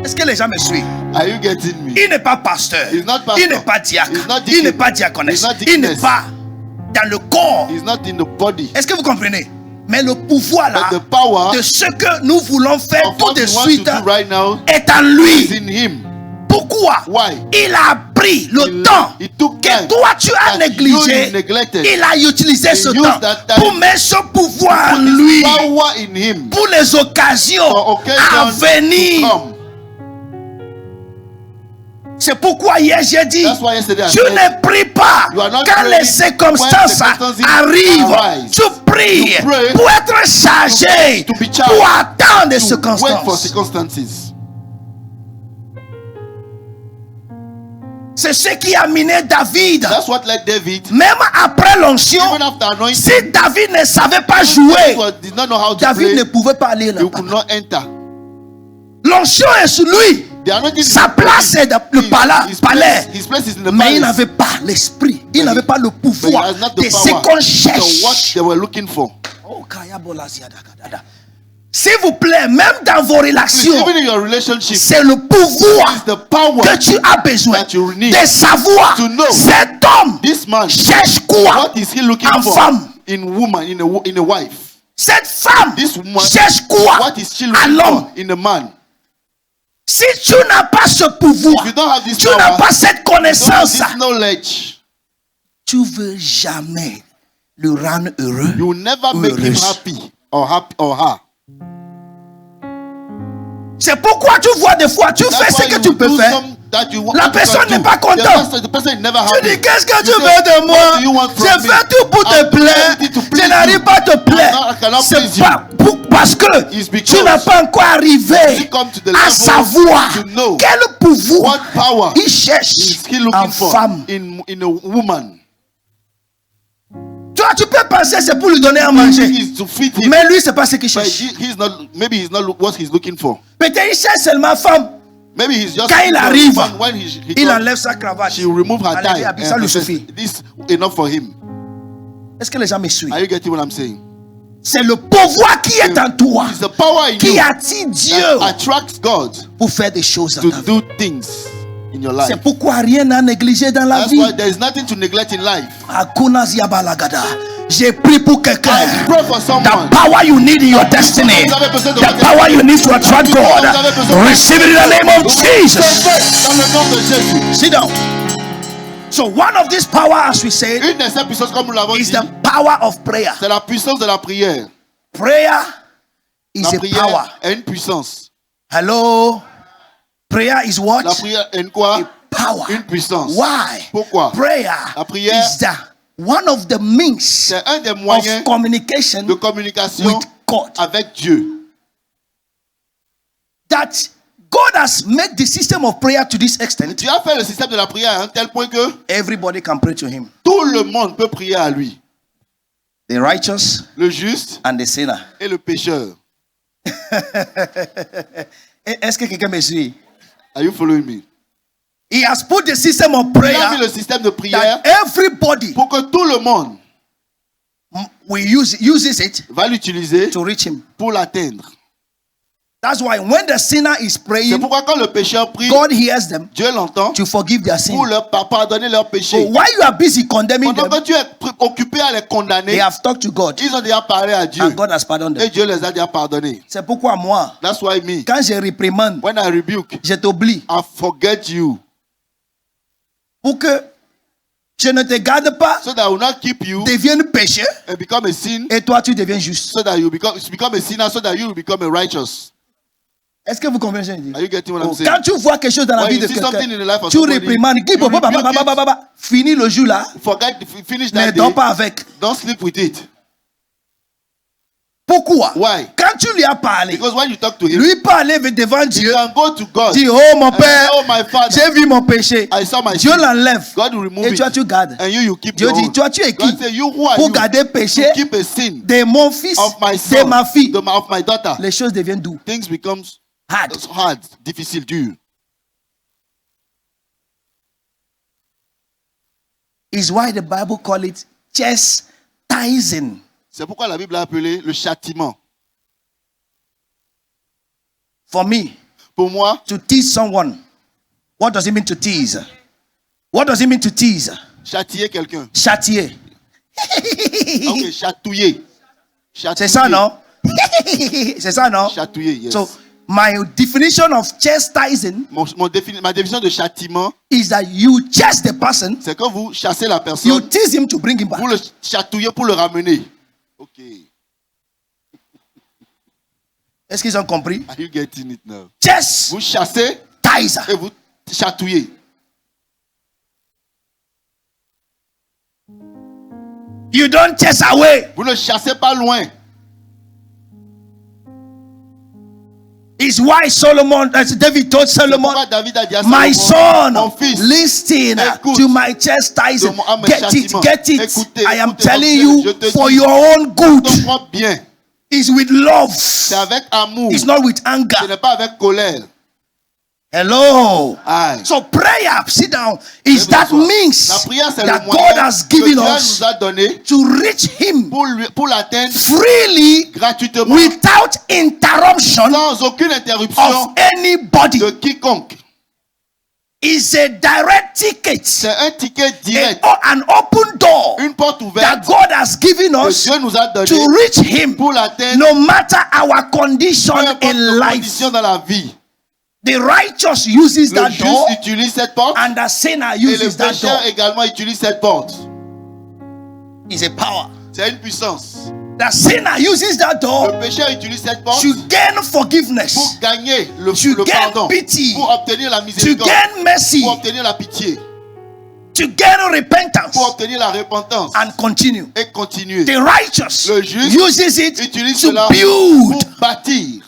Est-ce que les gens me suivent? Are you getting me? Il n'est pas pasteur. He's not pastor. Il n'est pas diacre. He's not Il deacon. n'est pas diaconesse. He's not Il n'est deaconess. pas dans le corps. He's not in the body. Est-ce que vous comprenez? Mais le pouvoir là, But the power de ce que nous voulons faire of tout what de we want suite to do right now est en is lui. in him. Pourquoi? Why? Il a pris le temps He took que time toi tu as that négligé. you neglected. Il a utilisé He ce used temps that time pour mettre ce pouvoir en Put his lui. power in him Pour les occasions for à occasion to venir. come. C'est pourquoi hier j'ai dit, That's why yesterday I tu said, ne pries pas You are not quand praying les circonstances when circumstances arrivent. arise. Tu pries You pray pour être chargé, to be charged, pour attendre les to wait for circonstances. circumstances. C'est ce qui a amené David, That's what led David, même après l'onction, even after anointing, si David ne savait pas jouer, did not know how to David play, ne pouvait pas aller he là-bas. could not enter. L'onction est sur lui. The anointing is Sa place c'est le palais. His place is in the Mais il palace. n'avait pas l'esprit. Il n'avait pas le But he pouvoir has not de the ce power qu'on to cherche. what they were looking for. Oh, Kayabola Ziadagadada. S'il vous plaît, même dans vos relations, Even in your relationship, c'est le pouvoir it's the power que tu as besoin that you need de savoir to know. cet homme This man, cherche quoi what is he looking en for femme. in woman, in a wife? Cette femme This woman, cherche quoi what is she à looking l'homme. for in a man? Si tu n'as pas ce pouvoir, If you don't have this tu n'as power, pas cette you don't have connaissance, this knowledge, tu ne veux jamais le rendre heureux. you will never ou make him heureuse. happy or her. C'est pourquoi tu vois des fois, tu That's fais ce why que you tu will peux do faire. some that you want La you personne can n'est do. pas contente. The person is never Tu happy. dis, qu'est-ce que tu You veux say, de moi? what do you want from J'ai me? fait tout pour te I've done plaire. everything to Je please n'arrive you. pas à te plaire. I cannot C'est please pas parce que It's tu because n'as pas encore arrivé you come to the à level savoir to know quel pouvoir what power il cherche is he en looking for femme. in a woman. Toi, tu peux penser c'est pour lui donner à manger. Is to feed him. Mais lui, c'est pas ce qu'il But cherche. he's not. Maybe he's not what he's looking for. Peut-être il cherche seulement femme. Maybe he's just. Quand il arrive, when il comes, enlève sa cravate. she will remove her Enlever tie. habit, ça And lui says, suffit. this enough for him. Est-ce que les gens me suivent? Are you getting what I'm saying? C'est le pouvoir qui est en toi It's the power in qui you attire Dieu that attracts God pour faire des choses dans to ta vie. do things in your life. C'est pourquoi rien n'a négligé dans la That's vie. why there is nothing to neglect in life. Akuna Ziabalagada. J'ai pris pour quelqu'un. I pray for The someone. power you need in your destiny. The power you need to attract God. Receive it in the name of Jesus. Dans le nom de Jésus. Sit down. So one of these power, as we said, Une de ces puissances, comme nous l'avons is dit, the power of prayer. c'est la puissance de la prière. Prayer is La a prière power. est une puissance. Hello. Prayer is what? La prière est une quoi? A power. Une puissance. Why? Pourquoi? Prayer La prière, is one of the means c'est un des of moyens communication de communication with God. avec Dieu. That God has made the system of prayer to this extent. Dieu a fait le système de la prière à un tel point que Everybody can pray to Him. tout le monde peut prier à lui. The righteous Le juste and the sinner. et le pécheur. Est-ce que quelqu'un me suit? Are you following me? He has put the system of Il a mis prayer le système de prière that everybody pour que tout le monde uses it va l'utiliser to reach Him. pour l'atteindre. That's why when the sinner is C'est praying, pourquoi quand le pécheur prie, God hears them Dieu l'entend to forgive their sin. pour leur pardonner leurs So péchés. while you are busy condemning Pendant them, que tu es occupé à les they condamner, have talked to God ils ont déjà parlé à Dieu. and God has pardoned Et them. Dieu les a déjà pardonnés. C'est pourquoi moi, That's why me, quand je réprimande, when I rebuke, je t'oublie I forget you. pour que je ne te garde pas, So that I will not keep you devienne pécheur and become a sin. et toi tu deviens juste. So that you become a sinner, so that you will become a righteous. Est-ce que vous comprenez ce que je dis? Are you getting what I'm saying? Quand tu vois quelque chose dans la When vie you de see something in the life quelqu'un, of tu somebody, réprimandes, you rebuke it. fini le jour là, Finish ne that dors day. pas avec. Don't sleep with it. Pourquoi? Why? Quand tu lui as parlé, Because when you talk to him, lui parler devant you Dieu, can go to God. dit oh mon and say, père, oh my Father, j'ai vu mon péché. I saw my Dieu sin. l'enlève God will remove et it. toi tu gardes. And you keep Dieu your dit own. toi tu es qui God say, you who are pour you garder to péché keep a sin de mon fils, of my de son, ma fille. of my daughter? Les choses deviennent douces, Things becomes hard. hard, difficile, dur. Is why the Bible call it chastising. C'est pourquoi la Bible l'a appelé le châtiment. For me, Pour moi, to tease someone, what does it mean to tease? What does it mean to tease? châtier quelqu'un. Châtier. Ok, chatouiller. C'est ça, non? C'est ça, non? Chatouiller, yes. So, my definition of chastising Ma définition de châtiment, is that you chase the person, c'est quand vous chassez la you personne, tease him to bring him back. vous le chatouillez pour le ramener. Ok. Est-ce qu'ils ont compris? Are you getting it now? Chase, Vous chassez tease. et vous chatouillez. You don't chase away. Vous ne chassez pas loin. It's why Solomon, as David told Solomon, Pourquoi David a dit à my Salomon, son, mon fils, listen écoute to my chastising. à mes Get it, châtiments. get it. Écoutez, I am écoutez, telling je you te for dis, your own good. comprends bien. It's with love. C'est avec amour. It's not with Ce anger. n'est pas avec colère. Hello. Aye. So prayer, sit down, is Lève that le soir. means La prière, c'est that le God moyen has que given Dieu us nous a donné to reach Him pour l'atteindre freely gratuitement, without interruption sans aucune of interruption anybody. de quiconque. Is a direct ticket, C'est un ticket direct, an open door une porte that ouverte God has given que us Dieu nous a donné to reach Him, pour l'atteindre, no matter our condition peu importe in nos life. conditions dans la vie. The righteous uses Le that juste door, utilise cette porte and the sinner et le uses that door. pécheur également utilise cette porte. Is a power. C'est une puissance. The sinner uses that door Le pécheur utilise cette porte to gain forgiveness, pour gagner le to gain pardon, pity, pour obtenir la to miséricorde, gain mercy, pour obtenir la pitié, to gain repentance, pour obtenir la repentance and continue. et continuer. The righteous Le juste uses it utilise to cela build. pour bâtir.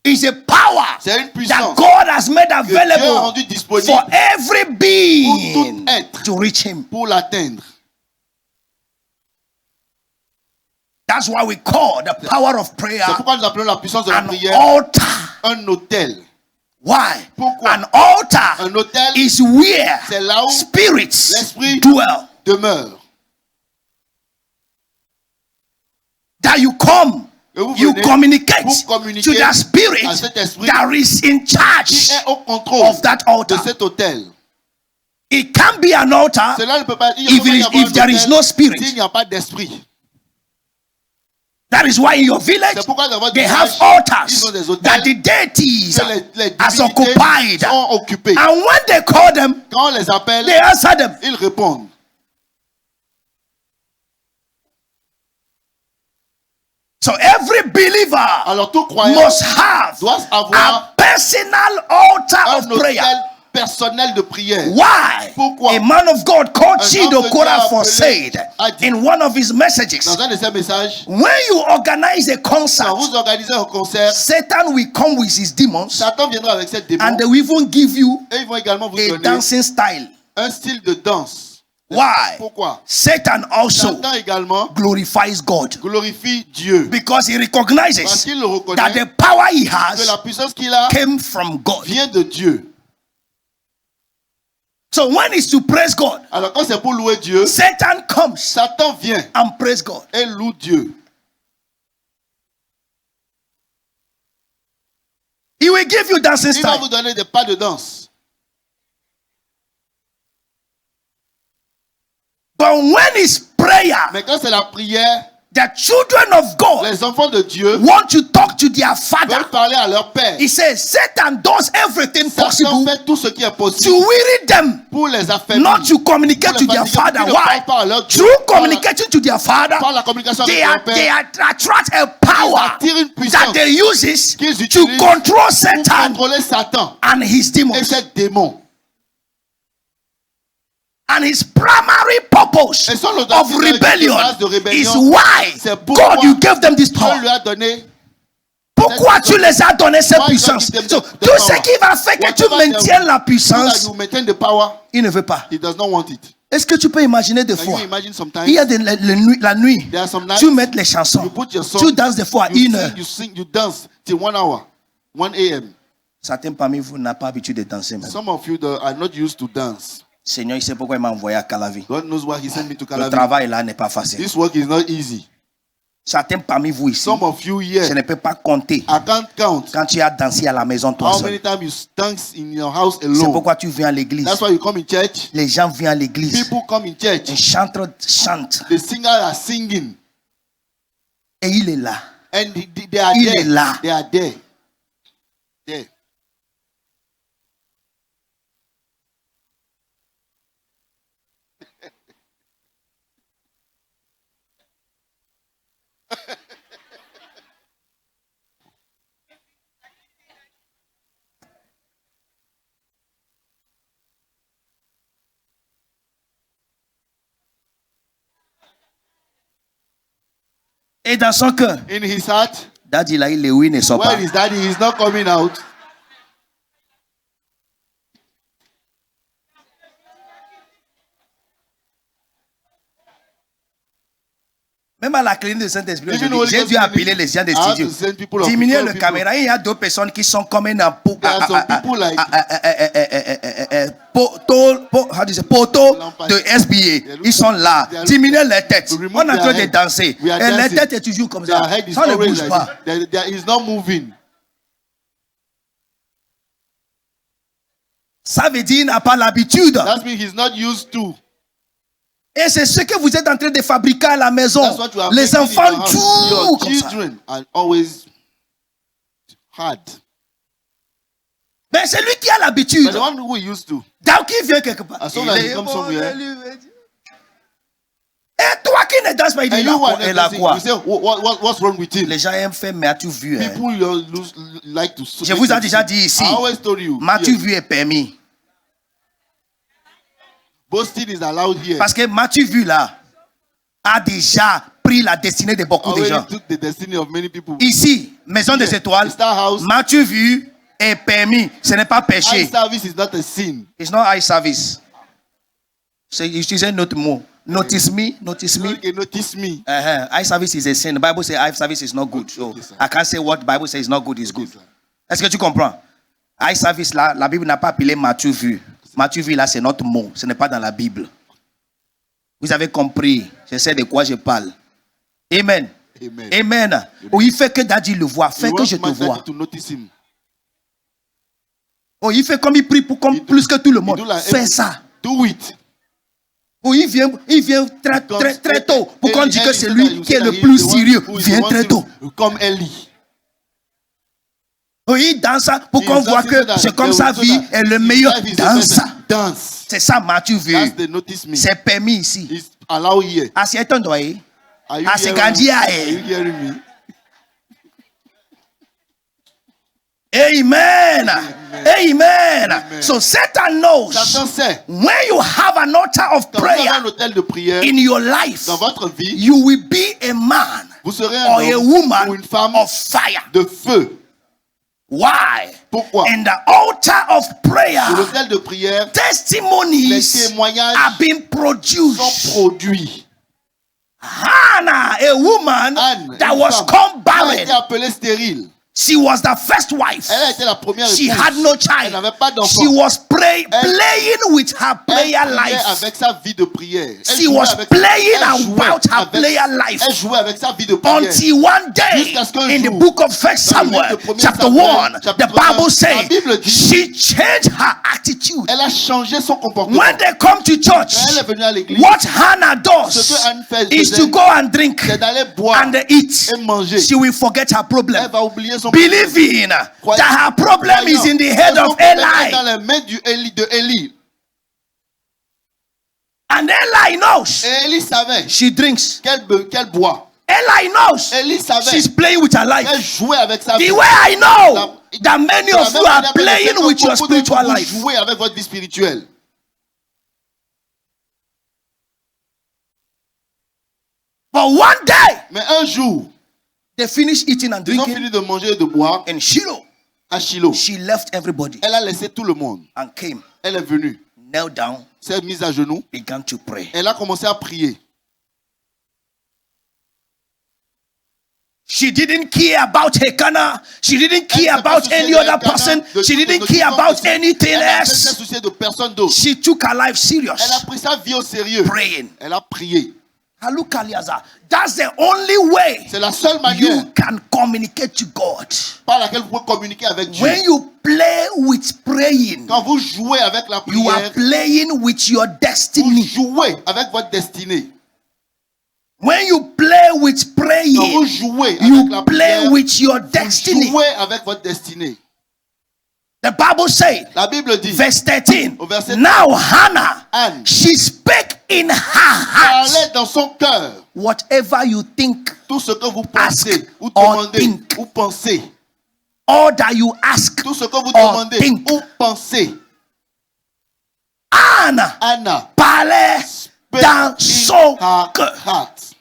Is a power C'est une that puissance God has made que Dieu a available rendue disponible for every pour being tout être to reach Him. pour l'atteindre. That's why we call the power of prayer C'est pourquoi nous appelons la puissance de la an prière altar. un autel. Why? Pourquoi? An altar Un autel, is where c'est là où spirits l'esprit dwell. demeure. That you come, Et vous you venez communicate pour communiquer to the spirit à cet esprit that is in qui charge est au contrôle of that de altar. cet autel. It can be an altar Cela ne peut pas il if, peut pas y avoir if un there autel is no spirit. s'il n'y a pas d'esprit. That is why in your village C'est pourquoi dans votre they village, have altars ils ont des hôtels that the deities que les are divinités occupied. sont occupées. And when they call them, Quand on les appelle, they answer them. ils répondent. So every believer Alors tout croyant must have doit avoir a personal altar un of prayer. autel personnel de prière. Why? Pourquoi? A man of God called Un Chido homme de Dieu Korafor appelé said a dit in one of his messages, Dans un de ces messages, when you organize a concert, quand vous organisez un concert, Satan will come with his demons Satan viendra avec cette démon and they will even give you et ils vont également vous a donner dancing style. un style de danse. Why? Pourquoi? Satan also Satan également glorifies God glorifie Dieu because he parce recognizes qu'il le reconnaît that the power he que has la puissance qu'il a came from God. vient de Dieu. So when it's to praise God, Alors quand c'est pour louer Dieu, Satan comes Satan vient and praise God. et loue Dieu. He will give you dancing Il va style. vous donner des pas de danse. But when it's prayer, Mais quand c'est la prière, the children of God les enfants de Dieu want to talk to their father. veulent parler à leur père. He says Satan does everything Satan possible fait tout ce qui est to possible weary them, pour les affaiblir. not to communicate to their fatiguer, father. ils ne Why? parlent pas à leur Dieu. Through communicating to their father, Par la communication avec they leur père, attract a power attirent une that puissance they use qu'ils to utilisent control pour Satan contrôler Satan and his et demons. ses démons. And his primary purpose Et son of objectif de rebellion base de rébellion, is why c'est pourquoi God, you gave them this Dieu power. lui a donné. Pourquoi tu les as donné cette Why puissance? God give them So, the tout power? ce qui va faire que tu Whatever maintiennes la so that puissance, you maintain the power, il ne veut pas. he does not want it. Est-ce que tu peux imaginer des Can fois? you imagine sometimes Il y a la nuit, there are some nights tu mets les chansons, you put your song, tu danses des fois à you 1 heure. sing, you sing, you dance till 1 hour, 1 a.m. Certains parmi vous n'ont pas l'habitude de danser même. Some of you are not used to dance. Seigneur, il sait pourquoi il m'a envoyé à Calavi. God knows why he sent me to Le Calavi. travail là n'est pas facile. This work is not easy. Certains parmi vous ici, Some of you here, je ne peux pas compter I can't count quand tu as dansé à la maison toi how seul. many times you dance in your house C'est alone. pourquoi tu viens à l'église. That's why you come in church. Les gens viennent à l'église. People come in church. Les chanteurs chantent. The singers are singing. Et il est là. And they are Il there. est là. They are there. There. Et dans son cœur, In his heart, Daddy là, il est où, il ne sort pas. where is daddy? He's not coming out. Même à la clinique de Saint-Esprit, Even aujourd'hui, Holy j'ai Ghost dû appeler clinic, les gens des I have to studios. send people of Diminuer 12 le people. caméra. Il y a deux personnes qui sont comme un There are some people like poteau Lampard. de SBA. Ils sont là. They are- Diminuer les têtes. to remove On est en train their de head. danser. We are Et les dancing. têtes est toujours comme their ça. head is Ça ne always bouge like pas. this. There is not moving. Ça veut dire qu'il n'a pas l'habitude. That means he's not used to. Et c'est ce que vous êtes en train de fabriquer à la maison. That's what you are Les making in enfants your house. jouent Your comme ça. children are always hard. Mais c'est lui qui a l'habitude. But the one who is used to. Donc il vient quelque part. As soon as he comes somewhere. Et toi qui ne danses pas, il dit And you are il a quoi? you say, what's wrong with him? Les gens aiment faire, mais as-tu vu? Hein? People like to. Je vous ai déjà dit ici. I always told you. M'as-tu Yes. vu est permis. Boasting is allowed here. Parce que m'as-tu vu là a déjà pris la destinée de beaucoup de Already gens. took the destiny of many people. Ici, Maison des Étoiles, Star House. m'as-tu vu est permis. Ce n'est pas Eye péché. service is not a sin. It's not eye service. C'est utiliser un autre mot. Notice me, notice me. You can notice me. Eye service is a sin. The Bible says eye service is not good. So Okay, sir. I can't say what the Bible says is not good is good. sir. Est-ce que tu comprends? Eye service là, la Bible n'a pas appelé m'as-tu vu. M'as-tu vu là, c'est notre mot. Ce n'est pas dans la Bible. Vous avez compris. Je sais de quoi je parle. Amen. Amen. Amen. Oh, il fait que Daddy le voit. Fais You que want je te my daddy vois. to notice him. Oh, il fait comme il prie pour comme Il do- plus que tout le il monde. do like Fais every- ça. Do it. Oh, il vient très tôt. Pour qu'on dise que c'est lui qui est le He is plus the one sérieux. who is Viens the one très tôt. Come early. Oh, il danse pour He qu'on is voit dancing so que that c'est comme they sa will- so vie that est le his meilleur. life is the Danse. best. Dance. C'est ça, m'as-tu vu? That's the notice me. C'est permis ici. It's allowed here. Assieds-toi, doyen. Are you Ah, c'est hearing Gandhi, me? ah, Are eh. you hearing me? Amen. Amen. So Satan knows Satan sait, when you have an altar of quand vous avez prayer un hôtel de prière in your life, dans votre vie, you will be a man vous serez or un a homme ou woman une femme of fire. de feu. Why? Pourquoi? In the altar of prayer, Sur l'hôtel de prière, les testimonies témoignages are being produced. sont produits. Hannah, a woman Anne, that une was femme, called elle a barren, été appelée stérile. she was the first wife. Elle a été la première She épouse. had no Elle child. n'avait pas d'enfant. She was playing with her Elle prayer priait life. avec sa vie de prière. Elle She jouait was avec- playing elle jouait about her avec- prayer life. Elle jouait avec sa vie de prière. Until one day, Jusqu'à ce qu'un in the jour, book of First dans le livre Samuel, de 1er chapter Samuel, 1, the chapitre Bible 1, says la Bible dit, she changed her attitude. Elle a changé son comportement. When they come to church, Quand elle est venue à l'église, what Hannah ce does que Anne fait, is to go and drink c'est d'aller boire and eat. et manger. She will forget her problem. Elle va oublier son Believing that her problem is in the head Son of problème est dans Eli. les mains de Élie. And Eli knows Et Élie savait she drinks. qu'elle boit. Eli knows Élie savait she's playing with her life. qu'elle jouait avec sa vie. The way I know that many of you are playing with your spiritual life. Jouer avec votre vie spirituelle. But one day, Mais un jour, they finish eating and ils ont drinking fini de manger et de boire in Shiloh. à Shiloh. She left everybody Elle a laissé tout le monde. and came, Elle est venue, knelt down, s'est mise à genoux. began to pray. Elle a commencé à prier. She didn't care about Hekana. She didn't care Elle s'est pas about souciée any de other Elkanah, person. de She tout- didn't de care quiconque about aussi. anything Elle n'a s'est else. souciée de personne d'autre. She took her life serious. Elle a pris sa vie au sérieux. Praying. Elle a prié. Halukaliaza. That's the only way C'est la seule manière you can communicate to God. par laquelle vous pouvez communiquer avec Dieu. When you play with praying, Quand vous jouez avec la you are prière, playing with your vous destiny. jouez avec votre destinée. When you play with Quand vous praying, jouez avec you la play prière, with your vous destiny. jouez avec votre destinée. The Bible said, La Bible dit, verse 13, Au verset now Hannah, Anne she spake in her heart, parlait dans son cœur whatever you think, tout ce que vous pensez, Ask ou or demandez, think. ou pensez. all that you ask. Tout ce que vous Or demandez, think. ou pensez. Anna Anna parlait spake dans in son her cœur. heart.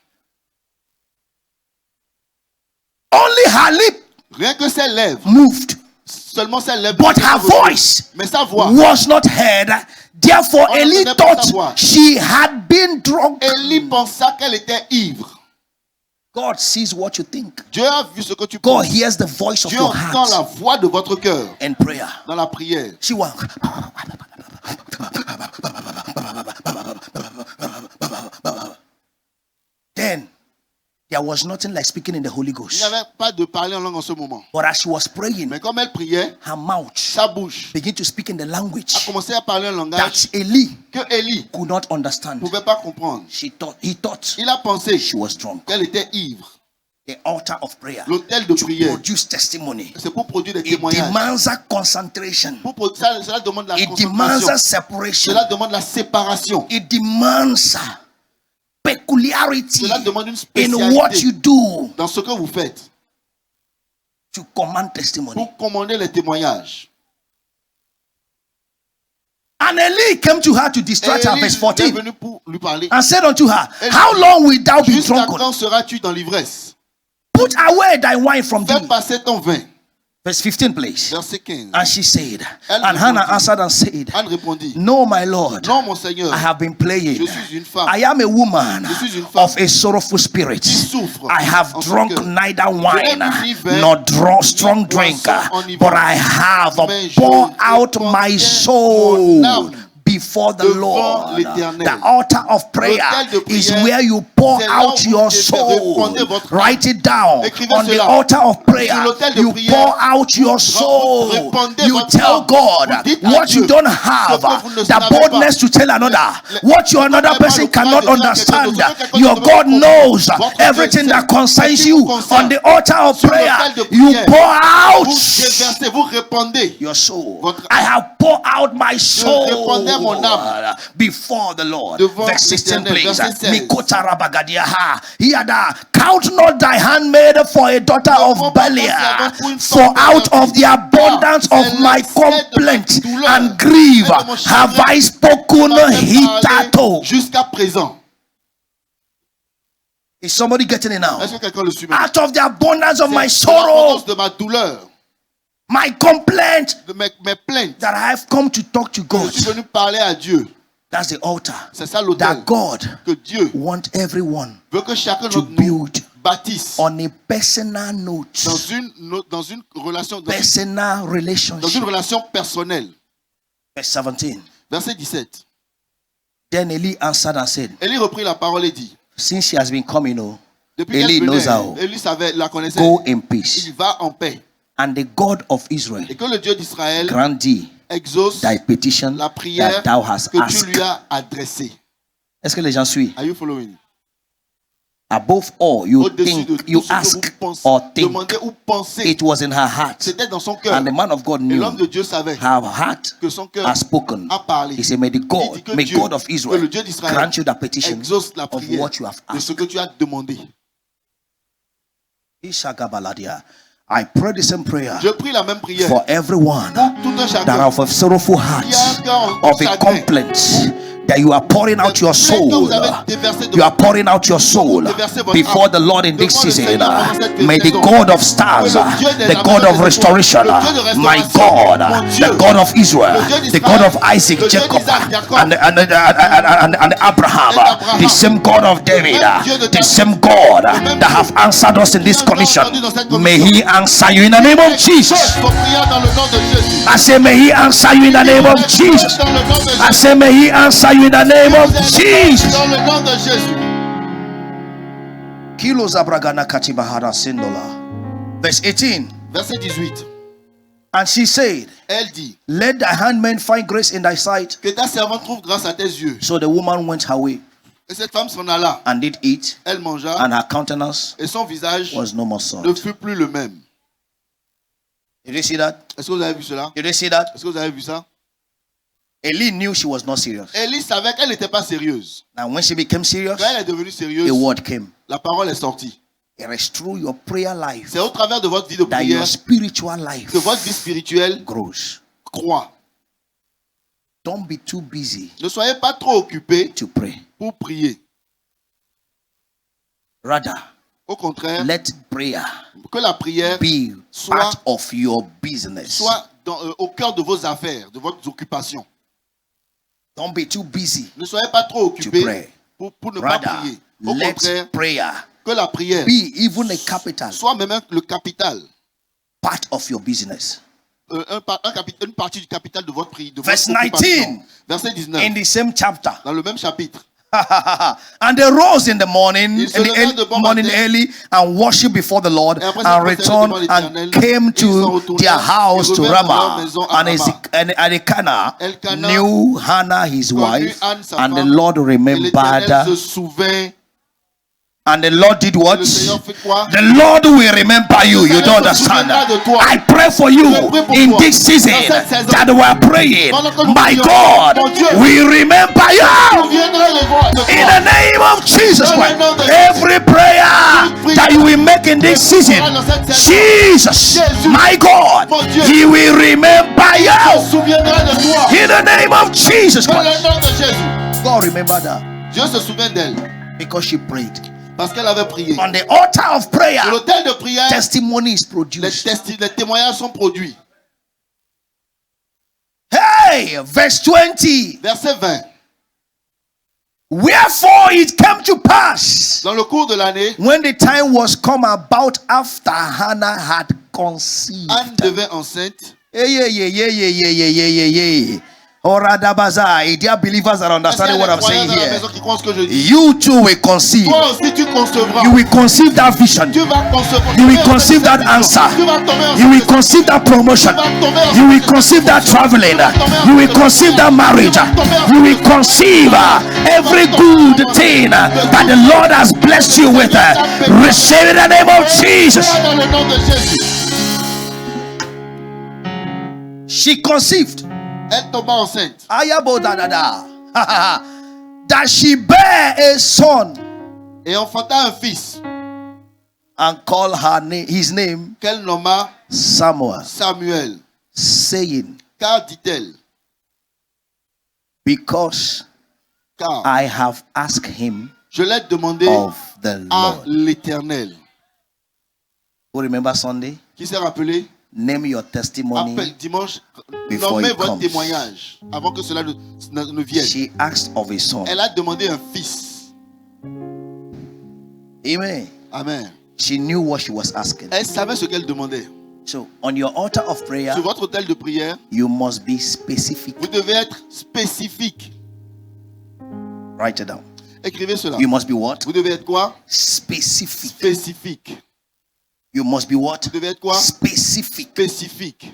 Only her lip Rien que ses lèvres, moved, seulement ses lèvres. but her voice Mais sa voix, was not heard. Therefore, On Eli n'entendait pas sa voix. thought she had been drunk. Élie pensa qu'elle était ivre. God sees what you think. Dieu a vu ce que tu God penses. hears the voice of Dieu your entend la heart voix de votre cœur in prayer. dans la prière. She went. Then there was nothing like speaking in the Holy Il Ghost. n'y avait pas de parler en langue en ce moment. But as she was praying, Mais comme elle priait, her mouth sa bouche began to speak in the a language commencé à parler un that langage Eli que Élie could not ne understand. pouvait pas comprendre. He thought Il a pensé she was drunk. qu'elle était ivre. The altar of prayer L'autel de prière, produce testimony. c'est pour produire des It témoignages. demands a concentration. Cela demande la It demands concentration. a separation. Cela demande la séparation. It demands a peculiarity Cela demande une in what you spécialité do dans ce que vous faites to command testimony. pour commander les témoignages. And Eli came to her to distract her, Élie verse est 14, venu pour lui parler. and said unto her, Elle how dit, long wilt thou be Jusqu'à drunken? quand seras-tu dans l'ivresse? Put away thy wine from Fais thee. passer ton vin. Verse 15, please. Verset 15. And she said, Elle and Hannah répondit. answered and said, Anne répondit, no, my Lord, non mon Seigneur, I have been playing. je suis une femme I am a woman Je suis une femme of a sorrowful spirit. qui souffre I have en son drunk cœur. neither Je wine n'ai bu ni vin, nor strong ni drink, boisson enivrante. but I have Mais je poured out répandais my mon soul âme before the devant Lord. l'Éternel. The altar of prayer L'autel de is prière, where you pour c'est là où out vous your devez soul. répandre votre âme. Write it down. Écrivez On the cela. altar of prayer, Sur l'autel de you prière, pour out your soul. répandez You votre tell âme. God Vous dites à what Dieu you don't ce have, que vous ne the savez boldness pas. to tell another Le- what your another n'avez pas person le courage cannot de dire à quelqu'un understand. d'autre, ce que quelqu'un Your d'autre ne God peut pas knows comprendre. Votre everything Dieu that sait concerns ce qui you. vous concerne. On the altar of Sur prayer, l'autel de you prière, pour out Vous déversez, vous répandez. your soul. Votre I have poured out my soul répandais mon âme before the Lord. devant Verse 16, l'Éternel. please. Verset 16. Mikota rabagadiaha. Yada. Count not thy handmaid for a daughter Ne of prends pas ton Belial, servant pour une for femme out of the pervertie. abundance Car of c'est my l'excès de ma complaint douleur and grief et de mon have chagrin I spoken m'a fait hitato. parler jusqu'à présent. Is somebody getting it now? Est-ce que quelqu'un le suit maintenant? Out of the abundance of my C'est sorrow, l'abondance de ma douleur, my complaint, de mes plaintes. that I have come to talk to God. Je suis venu parler à Dieu. That's the altar. C'est ça That l'autel. God Que Dieu want everyone veut que chacun to d'entre nous build bâtisse on a personal note, dans une relation, personal dans une relationship. relation personnelle. Verse 17. Verset 17. Then Eli answered and said, Élie reprit la parole et dit, since she has been coming, depuis Eli qu'elle knows venait, how. Élie la connaissait. Go in Il peace. va en paix. And the God of Israel Et que le Dieu d'Israël grant thee exauce thy petition la prière that thou hast que tu asked. lui as adressée. Est-ce que les gens suivent? Are you following? Above all, you Au-dessus de think, tout you ce que ask vous pensez, or think. demandez ou pensez. It was in her heart. C'était dans son cœur. And the man of God Et knew l'homme de Dieu savait her heart que son cœur has spoken. a parlé. He said, may the Il God, dit que may Dieu, God of que Israel le Dieu d'Israël grant you the petition exauce la of prière what you have de asked. ce que tu as demandé. Ishagabaladia. I pray the same prayer Je prie la même prière for everyone pour tout un that chacun have a sorrowful heart, qui a un cœur of a chagrin. complaint, that you are pouring out your soul. You are pouring out your soul before the Lord in this season. May the God of stars, the God of restoration, my God, the God of Israel, the God of Isaac, Jacob, and Abraham, the same God of David, the same God that have answered us in this commission, may He answer you in the name of Jesus. Ton prière dans le nom de Jésus. I say, may He answer you in the name of Jesus. Dans le nom de I Jésus. say, may He answer you in the name of Jesus. Dans le nom de Jésus. Kilo Zabragana Katibahara Sindola. Verse 18. Verset 18. And she said, Elle dit, let thy handmaid find grace in thy sight. que ta servante trouve grâce à tes yeux. So the woman went her way Et cette femme s'en alla. and did eat, Elle mangea and her countenance et son visage was no more ne salt. fut plus le même. Did you see that? Est-ce que vous avez vu cela? Did you see that? Est-ce que vous avez vu ça? Eli knew she was not serious. Élie savait qu'elle n'était pas sérieuse. Now when she became serious, Quand elle est devenue sérieuse, a word came. la parole est sortie. It is through your prayer life C'est au travers de votre vie de that prière your spiritual life que votre vie spirituelle grows. croît. Don't be too busy Ne soyez pas trop occupés to pray. pour prier. Rather, Au contraire, let prayer que la prière be soit- part of your business. soit au cœur de vos affaires, de votre occupation. Don't be too busy Ne soyez pas trop to occupés pray. pour ne pas Rather, prier. Au contraire, let prayer que que la prière be even a capital soit même le capital, part of your business. une partie du capital de votre prière. Verse 19. Verset 19. In the same chapter. Dans le même chapitre. And they rose in the morning, Ils se levèrent de bon matin. early, and worshiped before the Lord, Et après, and ils se returned procédaient devant and l'Éternel. came Ils sont to retournés. their house Ils to revinrent dans leur Ramah. maison à And Ramah. Elkanah Elkanah knew Hannah his connut wife, Anne, sa and the femme, Lord et remembered l'Éternel se her. souvint. And the Lord did what? Le Seigneur fait quoi? The Lord will remember you. You don't understand. I pray for you in this season that we are praying. My God will remember you. In the name of Jesus Christ. Every prayer that you will make in this season, Jesus, my God, He will remember you. In the name of Jesus Christ. God remembered her Dieu se souvient d'elle because she prayed. parce qu'elle avait prié. On the altar of prayer, Sur l'autel de prière, testimony is produced. les témoignages sont produits. Hey, verse 20. Verset 20. Wherefore it came to pass, Dans le cours de l'année, when the time was come about after Hannah had conceived. Anne devint enceinte. Oradabaza, dear believers are understanding what I'm saying Dans la here. maison qui croient ce que je dis. You too will conceive. Toi aussi tu concevras. You will conceive that vision. Tu vas concevoir. You will conceive that answer. Tu vas tomber en You will conceive that promotion. You will conceive that traveling. You will conceive that marriage. You will conceive every good thing that the Lord has blessed you with. Receive in the name of Jesus. Dans le nom de Jésus. She conceived. Elle tomba enceinte. That she bare a son Et enfanta un fils and called his name qu'elle nomma Samuel, Samuel. saying, Car dit-elle, because car I have asked him je l'ai demandé of the à Lord. l'Éternel. Who remember Sunday? Qui s'est rappelé? Name your testimony. Appelle dimanche, before nommez it votre comes. témoignage avant que cela ne vienne. She asked of a son. Elle a demandé un fils. Amen. Amen. She knew what she was asking. Elle savait ce qu'elle demandait. So on your altar of prayer, Sur votre autel de prière, you must be specific. vous devez être spécifique. Write it down. Écrivez cela. You must be what? Vous devez être quoi? Specific. Spécifique. You must be what? Vous devez être quoi? Specific. Spécifique.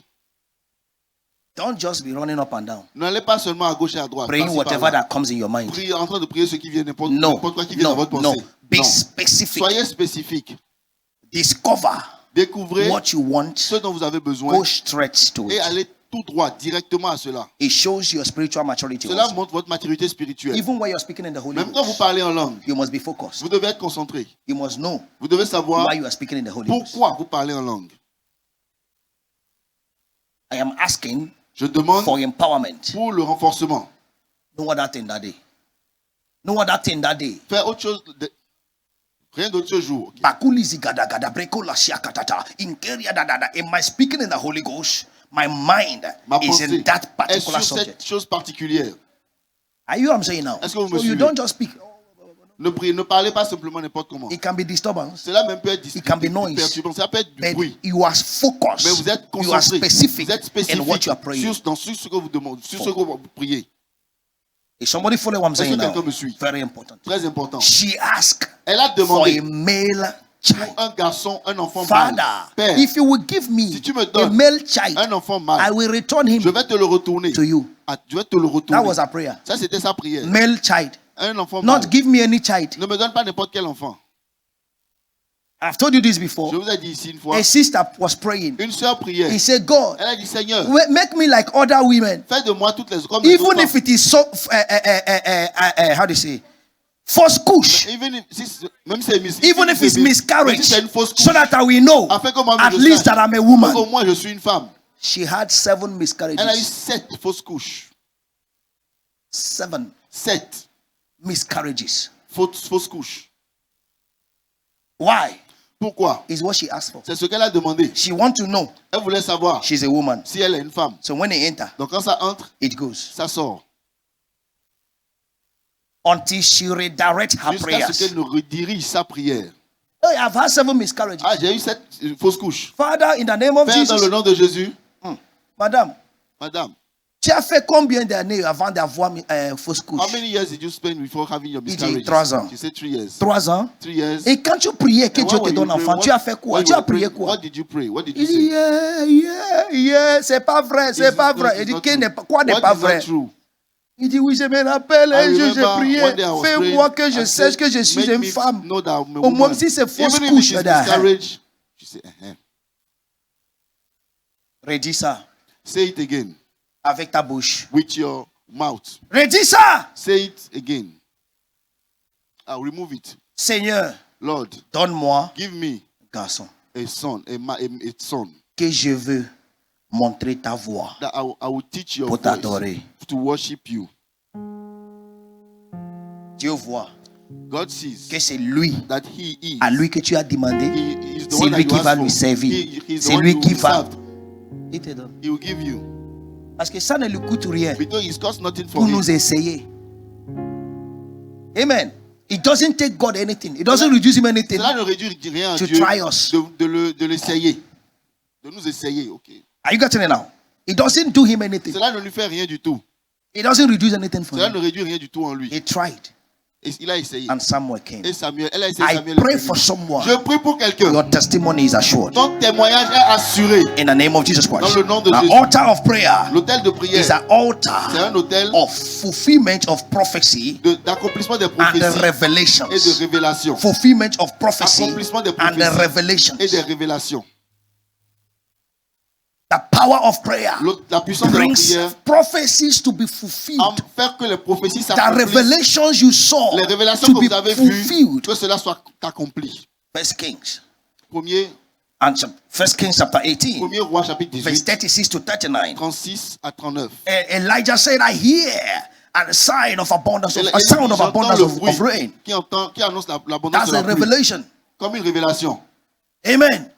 Don't just be running up and down, N'allez pas seulement à gauche et à droite. praying par-ci, whatever par-là. that comes in your mind. Priez, en train de prier ce qui vient, n'importe No, quoi qui vient dans votre no. pensée. Be Non. specific. Soyez spécifique. Discover Découvrez what you want. ce dont vous avez besoin Go straight to et it. allez tout droit, directement à cela. It shows your spiritual maturity. Cela Also. montre votre maturité spirituelle. Even when you're speaking in the Holy Même quand vous Ghost, parlez en langue, you must be focused. vous devez être concentré. You must know Vous devez savoir why you are speaking in the Holy Ghost. pourquoi vous parlez en langue. I am asking Je demande for empowerment. pour le renforcement. No other thing that day. No other thing that day. Faire autre chose, rien d'autre ce jour. Ok. Bakulizi gada gada breko la shiakatata. Inkeria da da da. Am I speaking in the Holy Ghost? My mind Ma is pensée in that est particular sur cette subject. chose particulière. Are you what I'm saying now? Est-ce que vous me So you suivez? don't just speak. Ne parlez pas simplement n'importe comment. It can be disturbance, Cela même peut être It can be noise. perturbant. Ça peut être du but bruit. you are Mais focused. vous êtes You are concentré. specific Vous êtes in spécifique what you are praying. sur ce que vous demandez, sur ce que vous priez. If somebody follow what I'm Est-ce saying que now, quelqu'un me suit? very important. Très important. She asked Elle a for demandé a male child. un garçon, un enfant Father, mâle. Père, if you will give me si tu me a donnes male child, un enfant I mâle, will return him je vais te le retourner. to you. Ah, je vais te le That retourner. was her prayer. Ça, c'était sa prière. Male child. Un enfant Not mâle. give me any child. Ne me donne pas n'importe quel enfant. I've told you this Je before. vous ai dit ici une fois. A sister was praying. Une sœur priait. He said, God, Elle a dit, Seigneur, make me like other women. fais de moi toutes les comme les Even autres if femmes. it is so, how do you say, fausse couche. Même si c'est Even if it's même miscarriage, si c'est une fausse couche, so that I will know afin que moi at je least sache that I'm a qu'au woman. moins je suis une femme. She had 7 Elle a eu miscarriages. 7 fausses couches. 7 7 miscarriages. fausses couches. Why? Pourquoi? Is what she asked for. C'est ce qu'elle a demandé. She want to know Elle voulait savoir she's a woman. si elle est une femme. So when they enter, Donc quand ça entre, it goes. ça sort. Until she redirect her Jusqu'à ce prayers. qu'elle ne redirige sa prière. Oh, I've had 7 miscarriages. Ah, j'ai eu 7 fausses couches. Father, in the name of Père, dans le Jesus. nom de Jésus, Madame, madame, tu as fait combien d'années avant d'avoir fausse couche? how many years did you spend before having your Il dit miscarriage? 3 ans. She said 3 years. 3 ans. 3 years. Et quand tu priais que And Dieu when te you donne pray, enfant, tu as fait quoi? when Tu you as prié pray, quoi? What did you pray? What did you Il dit, say? c'est pas vrai, c'est It's pas not- vrai. it's Il dit, not quoi true. n'est What pas is not vrai? true? Il dit, oui, je me rappelle, I un jour j'ai remember prié, one day I was fais-moi praying, que je I sache said, que je suis make une me femme. know that I'm a Au moins woman. si c'est fausse Even if couche, it is là, miscarriage, she said, redis ça say it again avec ta bouche. with your mouth. Redis ça. Say it again. I'll remove it. Seigneur, Lord, donne-moi give me garçon a son, a son, que je veux montrer ta voix that I will teach your pour voice t'adorer. to worship you. Dieu voit God sees que c'est lui, that he is. à lui que tu as demandé, He is the c'est one that lui you qui va ask lui for. servir. He's the C'est one lui you qui will va. serve. Il te donne. He will give you. Parce que ça ne lui coûte rien Because it costs nothing for pour him. nous essayer. Amen. It doesn't take God anything. It doesn't reduce him anything. Cela ne réduit rien à To Dieu try us. de l'essayer. De nous essayer, ok. Are you getting it now? It doesn't do him anything. Cela ne lui fait rien du tout. It doesn't reduce anything for Cela him. ne réduit rien du tout en lui. He tried Et il a essayé. and Samuel came. Et Samuel, elle a essayé. I Samuel est pray venu. for someone. Je prie pour quelqu'un. Your testimony is assured. Ton témoignage est assuré. In the name of Jesus Christ. Dans le nom de An Jésus. altar of prayer L'autel de prière, is an c'est altar un hôtel of fulfillment of prophecy d'accomplissement des and the prophéties revelations. et de révélations. Fulfillment of prophecy Accomplissement des and the prophéties revelations. et des révélations. The power of prayer La puissance de la brings prière prophecies to be fulfilled. à faire que les prophéties The s'accomplissent. revelations you saw Les révélations to que be vous avez vues, fulfilled. que cela soit accompli. First Kings. Premier First Kings chapter 18, roi chapitre verse 18, 36 to 39. 36 à 39. Elijah said, I hear a sign of abundance, Et- a et sound of j'entends abundance le of bruit rain. qui annonce l'abondance That's de a la pluie. revelation. Comme une révélation. Amen.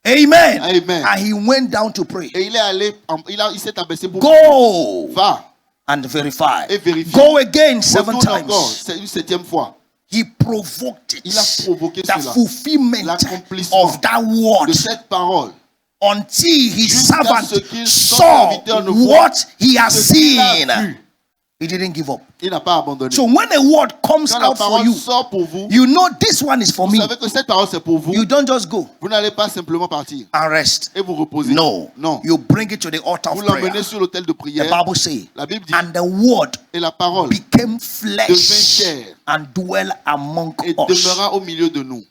Amen. Amen. And he went down to pray. Et il est allé, il s'est abaissé pour Go va and verify. et vérifie. Go again 7 Retourne encore, times. c'est une 7e fois. He provoked it. Il a provoqué The cela. fulfillment L'accomplissement of that word de cette parole. until his Jusqu'à servant ce qu'il- son saw serviteur ne voit what he has Ce qu'il a seen. vu, He didn't give up. il n'a pas abandonné. So when a word comes Quand la out for parole you, sort pour vous, you know this one is for vous me. savez que cette parole c'est pour vous. You don't just go Vous n'allez pas simplement partir and rest. et vous reposer. No. Non. You bring it to the altar Vous of prayer. l'emmenez sur l'autel de The prière. Bible says, La Bible dit, and the word et la parole became devint flesh chair and dwell among et us. demeura au milieu de nous.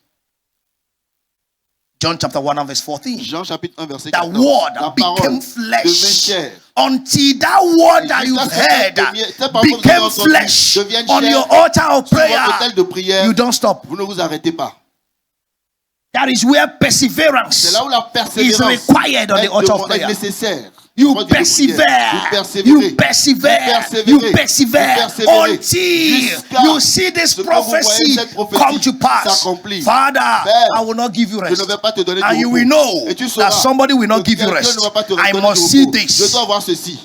John chapter 1 and verse 14. Jean chapitre 1 verset The 14. word La became parole devint flesh chair. until that word that you've Jusqu'à ce que heard cette parole que vous avez became entendue flesh devienne on chair your altar of Sur votre prayer. autel de prière, You don't stop. vous ne vous arrêtez pas. That is where C'est perseverance là où la persévérance is required on the altar of est prayer. nécessaire. You Votre autel de prière. Vous persevere, persévérez. you persevere, Vous you persévérez. persevere Vous persévérez. until Jusqu'à you see this ce que vous voyez prophecy cette prophétie come to pass. s'accomplir. Father, Père, I will not give you Je ne rest. vais pas te donner de And you repos. will know Et tu that sauras somebody will not que give you quelqu'un rest. ne va pas te I donner must de see repos. Je this. dois voir ceci.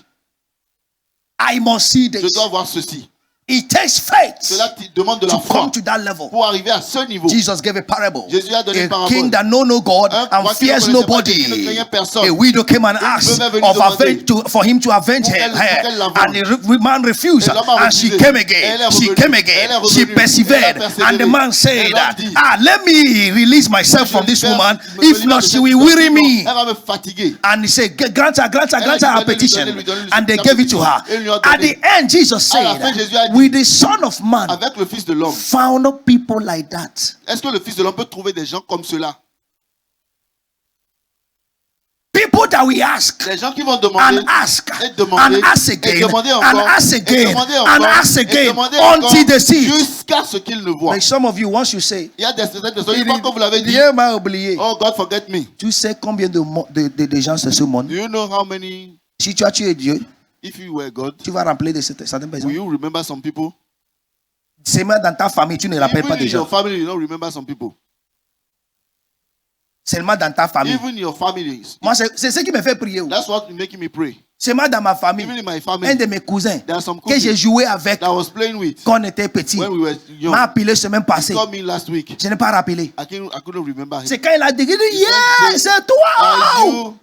I must see Je this. dois voir ceci. It takes faith Cela demande de la to foi come to that level. pour arriver à ce niveau. Jesus gave a parable. Jésus a donné une A parabole. king that know no God Un and roi qui ne fears connaissait pas Dieu, nobody. qui ne craignait personne. A widow came and asked veuve est venue of demander for him to avenge pour her. qu'elle l'avance. And the man refused. Et l'homme a And she refusé. came Et again. elle est She revenue. came Elle again. est She revenue. persevered. Elle a persévéré. And the man Et said, l'homme dit, let me release myself from this woman. me If libère not, de she cette will weary situation. me. Elle va me fatiguer. And he said, grant her Elle a her dit, petition. lui donner And they sa gave it to her. pétition. Et lui a At donné. the end, Jesus À la fin, said, Jésus a dit, with the Son of Man, avec le Fils de l'homme, found people like that. est-ce que le Fils de l'homme peut trouver des gens comme cela? People that we ask Des gens qui vont demander and ask et demander and ask et again demander and encore ask et again demander and encore ask et again demander encore until they see. jusqu'à ce qu'ils ne voient. Like some of you, once you say, Il y a certaines personnes, une fois que vous l'avez dit, Dieu m'a oublié. oh God forget me. Tu sais combien de gens c'est ce monde? Do you know how many, Si tu as tué Dieu, if you were God, tu vas rappeler de certaines personnes. will you remember some people? Seulement dans ta famille, tu ne rappelles Even pas in des gens. your family, you don't remember some people. Seulement dans ta famille. Even your families. Moi, c'est ce qui me fait prier. That's what making me pray. C'est moi dans ma famille. Even in my family, Un de mes cousins there are some que j'ai cousins joué avec that I was playing with quand on était petit. when we were young. M'a appelé semaine He passée. called me last week. Je n'ai pas rappelé. I couldn't remember him. C'est quand il a dit, il dit, yeah, said, c'est toi. Are you?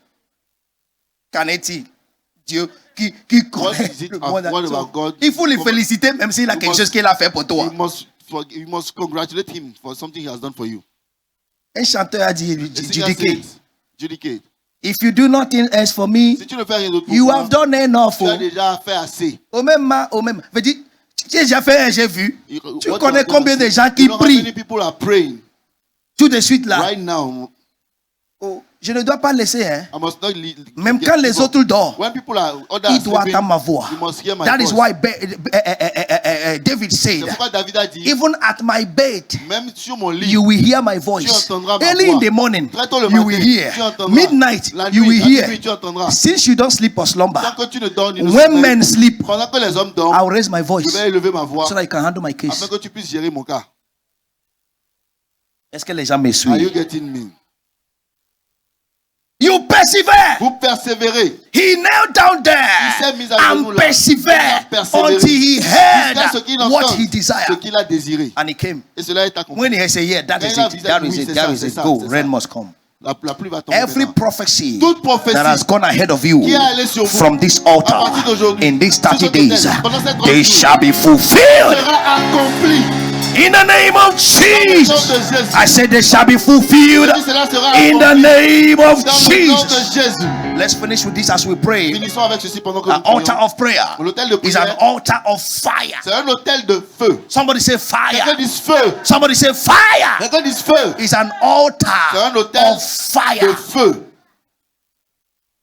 Qu'en est-il? Dieu qui connaît is it? le monde What entier. about God? Il faut le féliciter même s'il a quelque chose qu'il a fait pour toi. You must congratulate him for something he has done for you. Un chanteur a dit, The singer Judique, said, Judique, if you do nothing else for me, si tu ne fais rien d'autre pour you moi, have done enough. tu as déjà fait assez. Au même. Veut dire, j'ai déjà fait un, j'ai vu. Tu What connais you have done combien is- de gens You qui know how many prient people are praying tout de suite là? right now? Oh, je ne dois pas laisser, hein. I must not lead, Même get quand les people. autres dorment, When people are others il are doit sleeping, entendre ma voix. you must hear my That voice. is why David said, C'est pourquoi David a dit, even at my bed, même sur mon lit, you will hear my voice. tu entendras ma Early in voix. the morning, Très tôt le you matin, will tu hear. entendras. Midnight, La you nuit, will à hear. minuit, tu entendras. Since you don't sleep or slumber, Tant que tu ne dors ni ne when sommeilles, men sleep, pendant que les hommes dorment, I'll raise my je voice vais élever ma voix so that I can handle my afin case. que tu puisses gérer mon cas. Est-ce que les gens me Are you suivent? getting me? You persevere. Vous persévérez. He knelt down there Il s'est mis à genoux and là. persevered Il a persévéré until he jusqu'à ce qu'il heard what entende he ce desired. qu'il a désiré. And he came. Et cela est accompli. When he said, yeah, that is it, that is it, that is it, go, rain must come. La pluie va tomber Every maintenant. prophecy Toute prophétie that has gone ahead of you qui est allée sur vous from this à altar partir d'aujourd'hui, in these sur 30 cette days, autel, pendant ces 30 they jours, shall be fulfilled sera accompli. in the name of Jesus. I said they shall be fulfilled Et cela sera in the accompli name of dans le nom de Jesus. Jésus. Let's finish with this as we pray. Finissons avec ceci pendant que An nous altar prions. of prayer L'autel de is an prière, altar of fire. c'est un autel de feu. Somebody say Quelqu'un fire. dise feu. Somebody say fire. Quelqu'un dise feu. Is an C'est altar un autel of de fire. feu.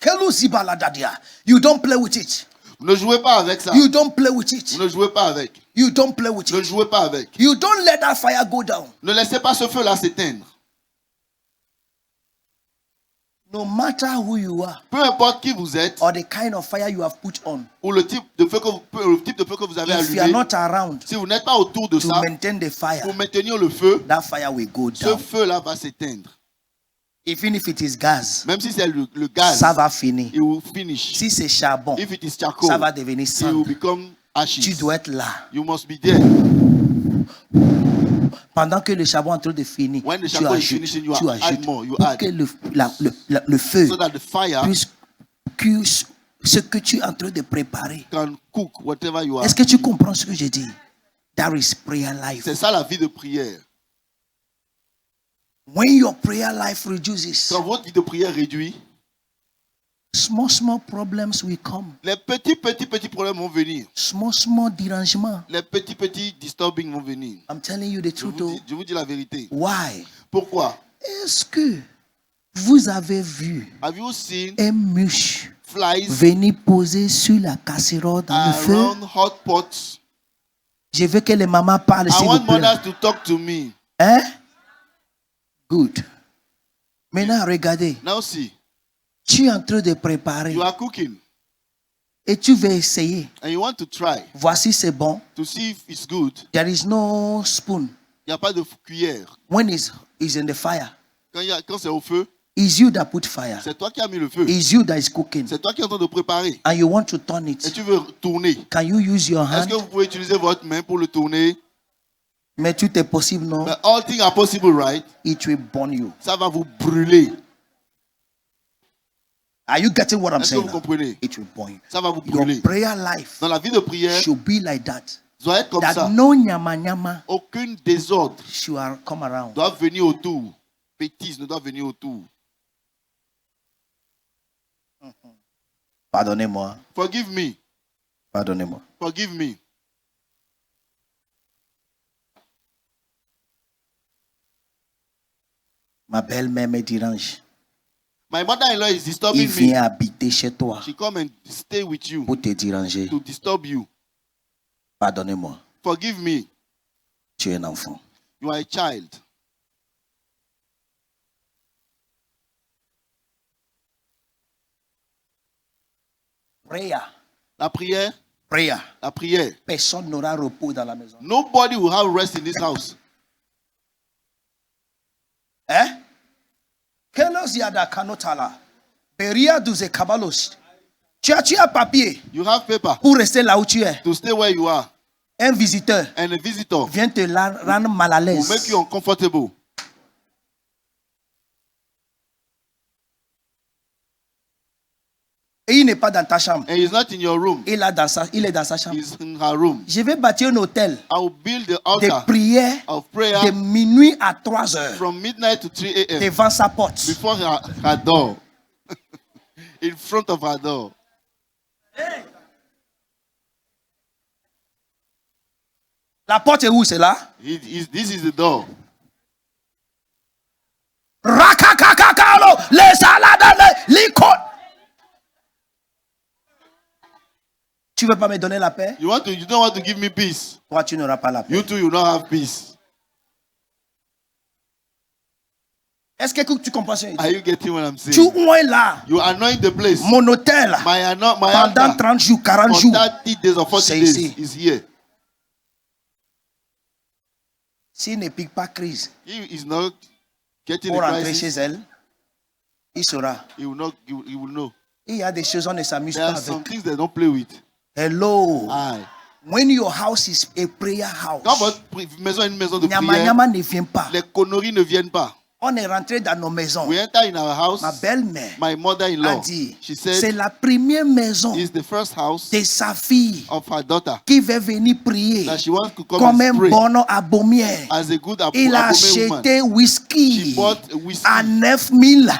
Hello, Zibaladadia. You don't play with it. Vous ne jouez pas avec ça. You don't play with it. Vous ne jouez pas avec. You don't play with Ne it. jouez pas avec. You don't let that fire go down. Ne laissez pas ce feu-là s'éteindre. No matter who you are Peu importe qui vous êtes or the kind of fire you have put on, ou le type de feu que vous avez if you are allumé, not around si vous n'êtes pas autour de to ça, maintain the fire, pour maintenir le feu, that fire will go ce down. feu-là va s'éteindre. Even if it is gas, Même si c'est le gaz, ça va finir. it will finish. Si c'est charbon, If it is charcoal, ça va devenir it will sang. become ashes. Tu dois être là. You must be there. Pendant que le charbon est en train de finir, When the tu charcoal is ajoutes, finishing, you tu add ajoutes more, you pour add. que le feu So that the fire puisse cuire ce que tu es en train de préparer. can cook whatever you are. Est-ce que tu comprends ce que je dis? That is prayer life. C'est ça la vie de prière. When your prayer life reduces, Quand votre vie de prière réduit, small problems will come. les petits problèmes vont venir. Small dérangements. Les petits disturbing vont venir. I'm telling you the truth. Je vous dis la vérité. Why? Pourquoi? Est-ce que vous avez vu Have you seen un mouche flies venir poser sur la casserole dans le feu? around hot pots? Je veux que les mamans parlent, I s'il vous want plaît. mothers to talk to me. Hein? Good. Maintenant, regardez. Now see, Tu es en train de préparer you are cooking et tu veux essayer. and you want to try Voici, c'est bon. to see if it's good. There is no spoon. Il n'y a pas de cuillère. When it's in the fire, Quand c'est au feu, it's you that put fire. c'est toi qui as mis le feu. It's you that is cooking. C'est toi qui es en train de préparer. And you want to turn Et it. tu veux tourner. Can you use your Est-ce hand? que vous pouvez utiliser votre main pour le tourner? Mais tout est possible, non? But all things are possible, right? It will burn you. Ça va vous brûler. Are you getting what I'm Est-ce que saying? vous comprenez? It will burn you. Ça va vous Your brûler. prayer life Dans la vie de prière, should be like that. doit être comme That ça. no nyama Aucun désordre should come around. doit venir autour. Bêtise ne doit venir autour. Pardonnez-moi. Forgive me. Pardonnez-moi. Forgive me. Ma belle-mère me dérange. My mother-in-law is Il disturbing me. vient habiter chez toi She come and stay with you pour te déranger. to disturb you. Pardonnez-moi. Forgive me. Tu es un enfant. You are a child. Prayer. La prière, Prayer. la prière. Personne n'aura repos dans la maison. Nobody will have rest in this house. Hein? Kelos yada kanotala. Beria duze kabalos. Tu as papier You have paper pour rester là où tu es. to stay where you are. Un visiteur And a visitor vient te rendre mal à will make l'aise. you uncomfortable. Et il n'est pas dans ta chambre. And he's not in your room. Il est dans sa chambre. He's in her room. Je vais bâtir un hôtel I will build the de altar prière of prayer de minuit à 3 heures from midnight to 3 a.m. devant sa porte. before her door. In front of her door. La porte est où, c'est là? This is the door. Rakakakakalo, les salades, les licons. Tu veux pas me donner la paix? You don't want to give me peace. Toi, tu n'auras pas la paix. You too, you don't have peace. Est-ce que tu comprends ce que je dis? Are you getting what I'm saying? Tu es là, You anoint the place. mon hôtel, My pendant altar 30 jours, 40 for jours. 30 days or 40 C'est days ici. is here. S'il ne pique pas crise He is not getting pour the rentrer chez crisis. elle, il saura. He will know. Il y a des choses, on ne s'amuse There pas are some avec. things they don't play with. Hello. Aye. When your house is a prayer Quand house, votre maison est une maison de Nyama prière, Nyama ne vient pas. les conneries ne viennent pas. On est rentré dans nos maisons. We enter in our house. Ma belle-mère My a mother-in-law, dit, she c'est said, la première maison is the first house de sa fille of her daughter qui veut venir prier that she wants to come comme un and pray bon abommier. as a good Il a Abome woman. acheté whisky She bought a whiskey à 9000.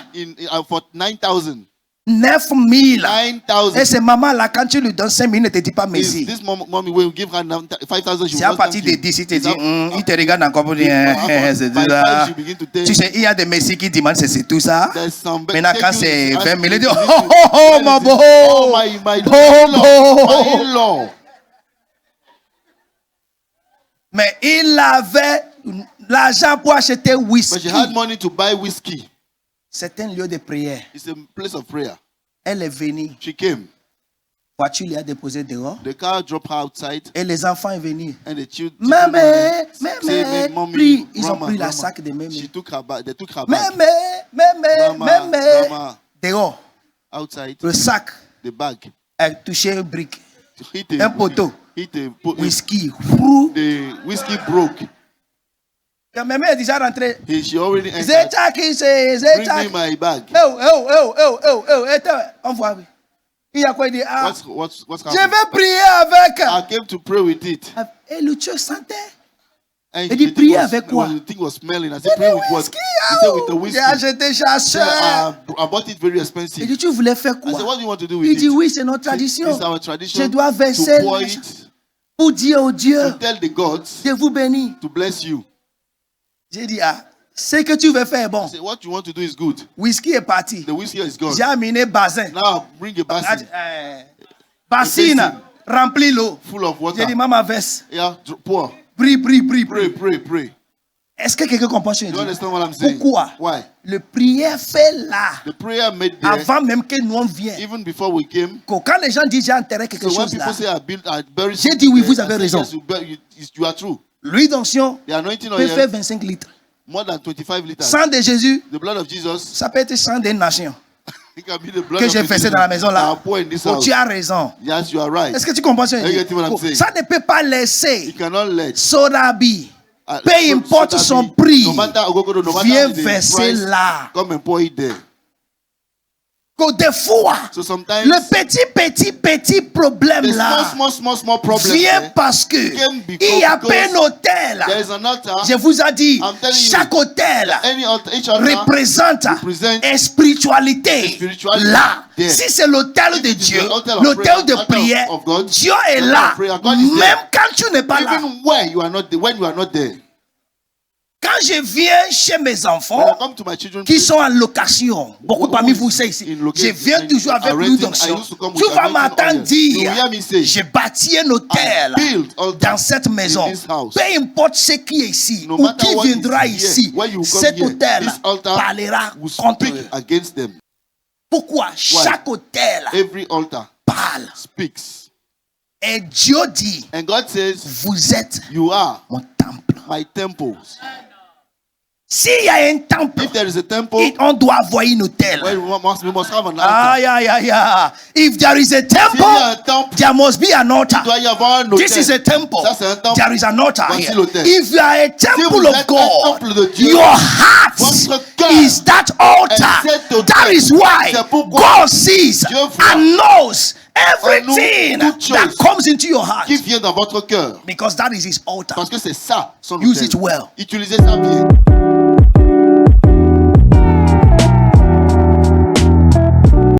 for 9,000. 9000. 9,000. Et c'est maman là, quand tu lui donnes 5 minutes, ne te dis pas merci. This mommy will give her 5,000. C'est à partir de 10, il te dit, il te regarde encore pour dire, c'est tout ça. Tu sais, il y a des messieurs qui demandent, c'est tout ça. Maintenant, quand c'est 20 000, il dit, oh, mon beau. Oh, my in-law. Mais il avait l'argent pour acheter But whisky. she had money to buy whiskey. C'est un lieu de prière. It's a place of prayer. Elle est venue. She came. Voiture lui a déposé dehors. The car dropped her outside. Et les enfants sont venus. And the children Mémé, mommy, pris. Ils ont grandma, pris la grandma. sac de mémé. They took her bag. Mémé, Grandma, dehors. outside, Le sac the bag. a touché une brique. Hit Un poteau. Whisky. Frou. The whiskey broke. Quand mémé est déjà rentré. She already entered. Zéchaki, c'est Bring me Zéchaki. my bag. On voit. Il y a quoi dire? Ah, What's je happening? vais prier avec. I came to pray with it. Et le Dieu sentait. And Il dit, the thing prier was- avec quoi? The thing was smelling. I said, pray with what? Whisky. He said, with the J'ai whiskey. acheté He chasseur. said, I bought it very Il expensive. dit, tu voulais faire I said, quoi? what do you want to do with Il dit, it? oui, c'est notre tradition. It's our tradition Je dois to verser pour l'argent it, pour dire au Dieu to tell the gods de vous bénir. to bless you. J'ai dit, ah, ce que tu veux faire est bon. I said, what you want to do is good. Whisky est parti. The whiskey is gone. J'ai amené basin. Now bring a basin Bassine, remplis l'eau. full of J'ai dit, water. maman, verse. Yeah, pour. Prie. Pray. Est-ce que quelqu'un comprend ce que je You dis? understand what I'm saying? Pourquoi? Why? Le prière fait là, The prayer made there, avant même que nous on vienne. even before we came. Quand les gens disent j'ai enterré quelque So when chose là, people say I buried J'ai something dit oui, there, vous I avez say, raison. yes, you are true. l'huile d'onction The anointing peut oil faire 25 litres. more than 25 liters. Sang de Jésus, The blood of Jesus, ça peut être sang d'une nation. it can be the blood Que of j'ai Jesus versé dans la maison là. that are poured in this Oh, house. tu as raison. Yes, you are right. Est-ce que tu comprends ce que je You dis? get what I'm saying? Ça ne peut pas You laisser cannot let Sorabi, uh, peu importe that son be- prix, no matter Ogogodo, no matter viens the verser price, là. come and pour it there. Que des fois, So sometimes le petit problème the là small problem vient there, parce que came because- il y a un hôtel. there is an altar. Je vous ai dit, I'm telling you, chaque hôtel Any altar, each altar représente represent une spiritualité. spirituality Là, there. si c'est l'hôtel de If it is Dieu, the altar of l'hôtel prayer, de altar prière, of God, Dieu est altar là. of prayer, God is there. Même quand tu n'es pas là. even where you are not there, when you are not there. Quand je viens chez mes When I enfants come to my children, qui sont en location, beaucoup Who parmi is vous savez ici, in location, je viens toujours avec renting, l'huile I d'onction. used to come Tu with vas anointing m'entendre oil. You dire, hear me say, j'ai bâti un hôtel I built altar dans cette maison. in this house. Peu importe ce qui est ici No ou matter qui what viendra is here, ici, when you come cet here, hôtel this altar parlera will contre speak eux. against them. Pourquoi? Chaque hôtel Every altar parle. speaks. Et Dieu dit, And God says, vous êtes you are mon temple. my temples. S'il y a un temple, If there is a temple, on doit avoir une autel. well, we must have an altar. Ah, yeah. If there is a S'il y a un temple, temple, there must be an altar. il doit y avoir un autel. This is a temple. Ça, c'est un temple. There is an altar Voici here. l'autel. If you are a vous temple êtes of un God, temple de Dieu, your heart votre cœur is that altar. est cet autel. That is why C'est pourquoi God sees Dieu voit and knows everything toutes choses that comes into your heart. qui vient dans votre cœur. Because that is his altar. Parce que c'est ça son Use autel. it well. Utilisez ça bien.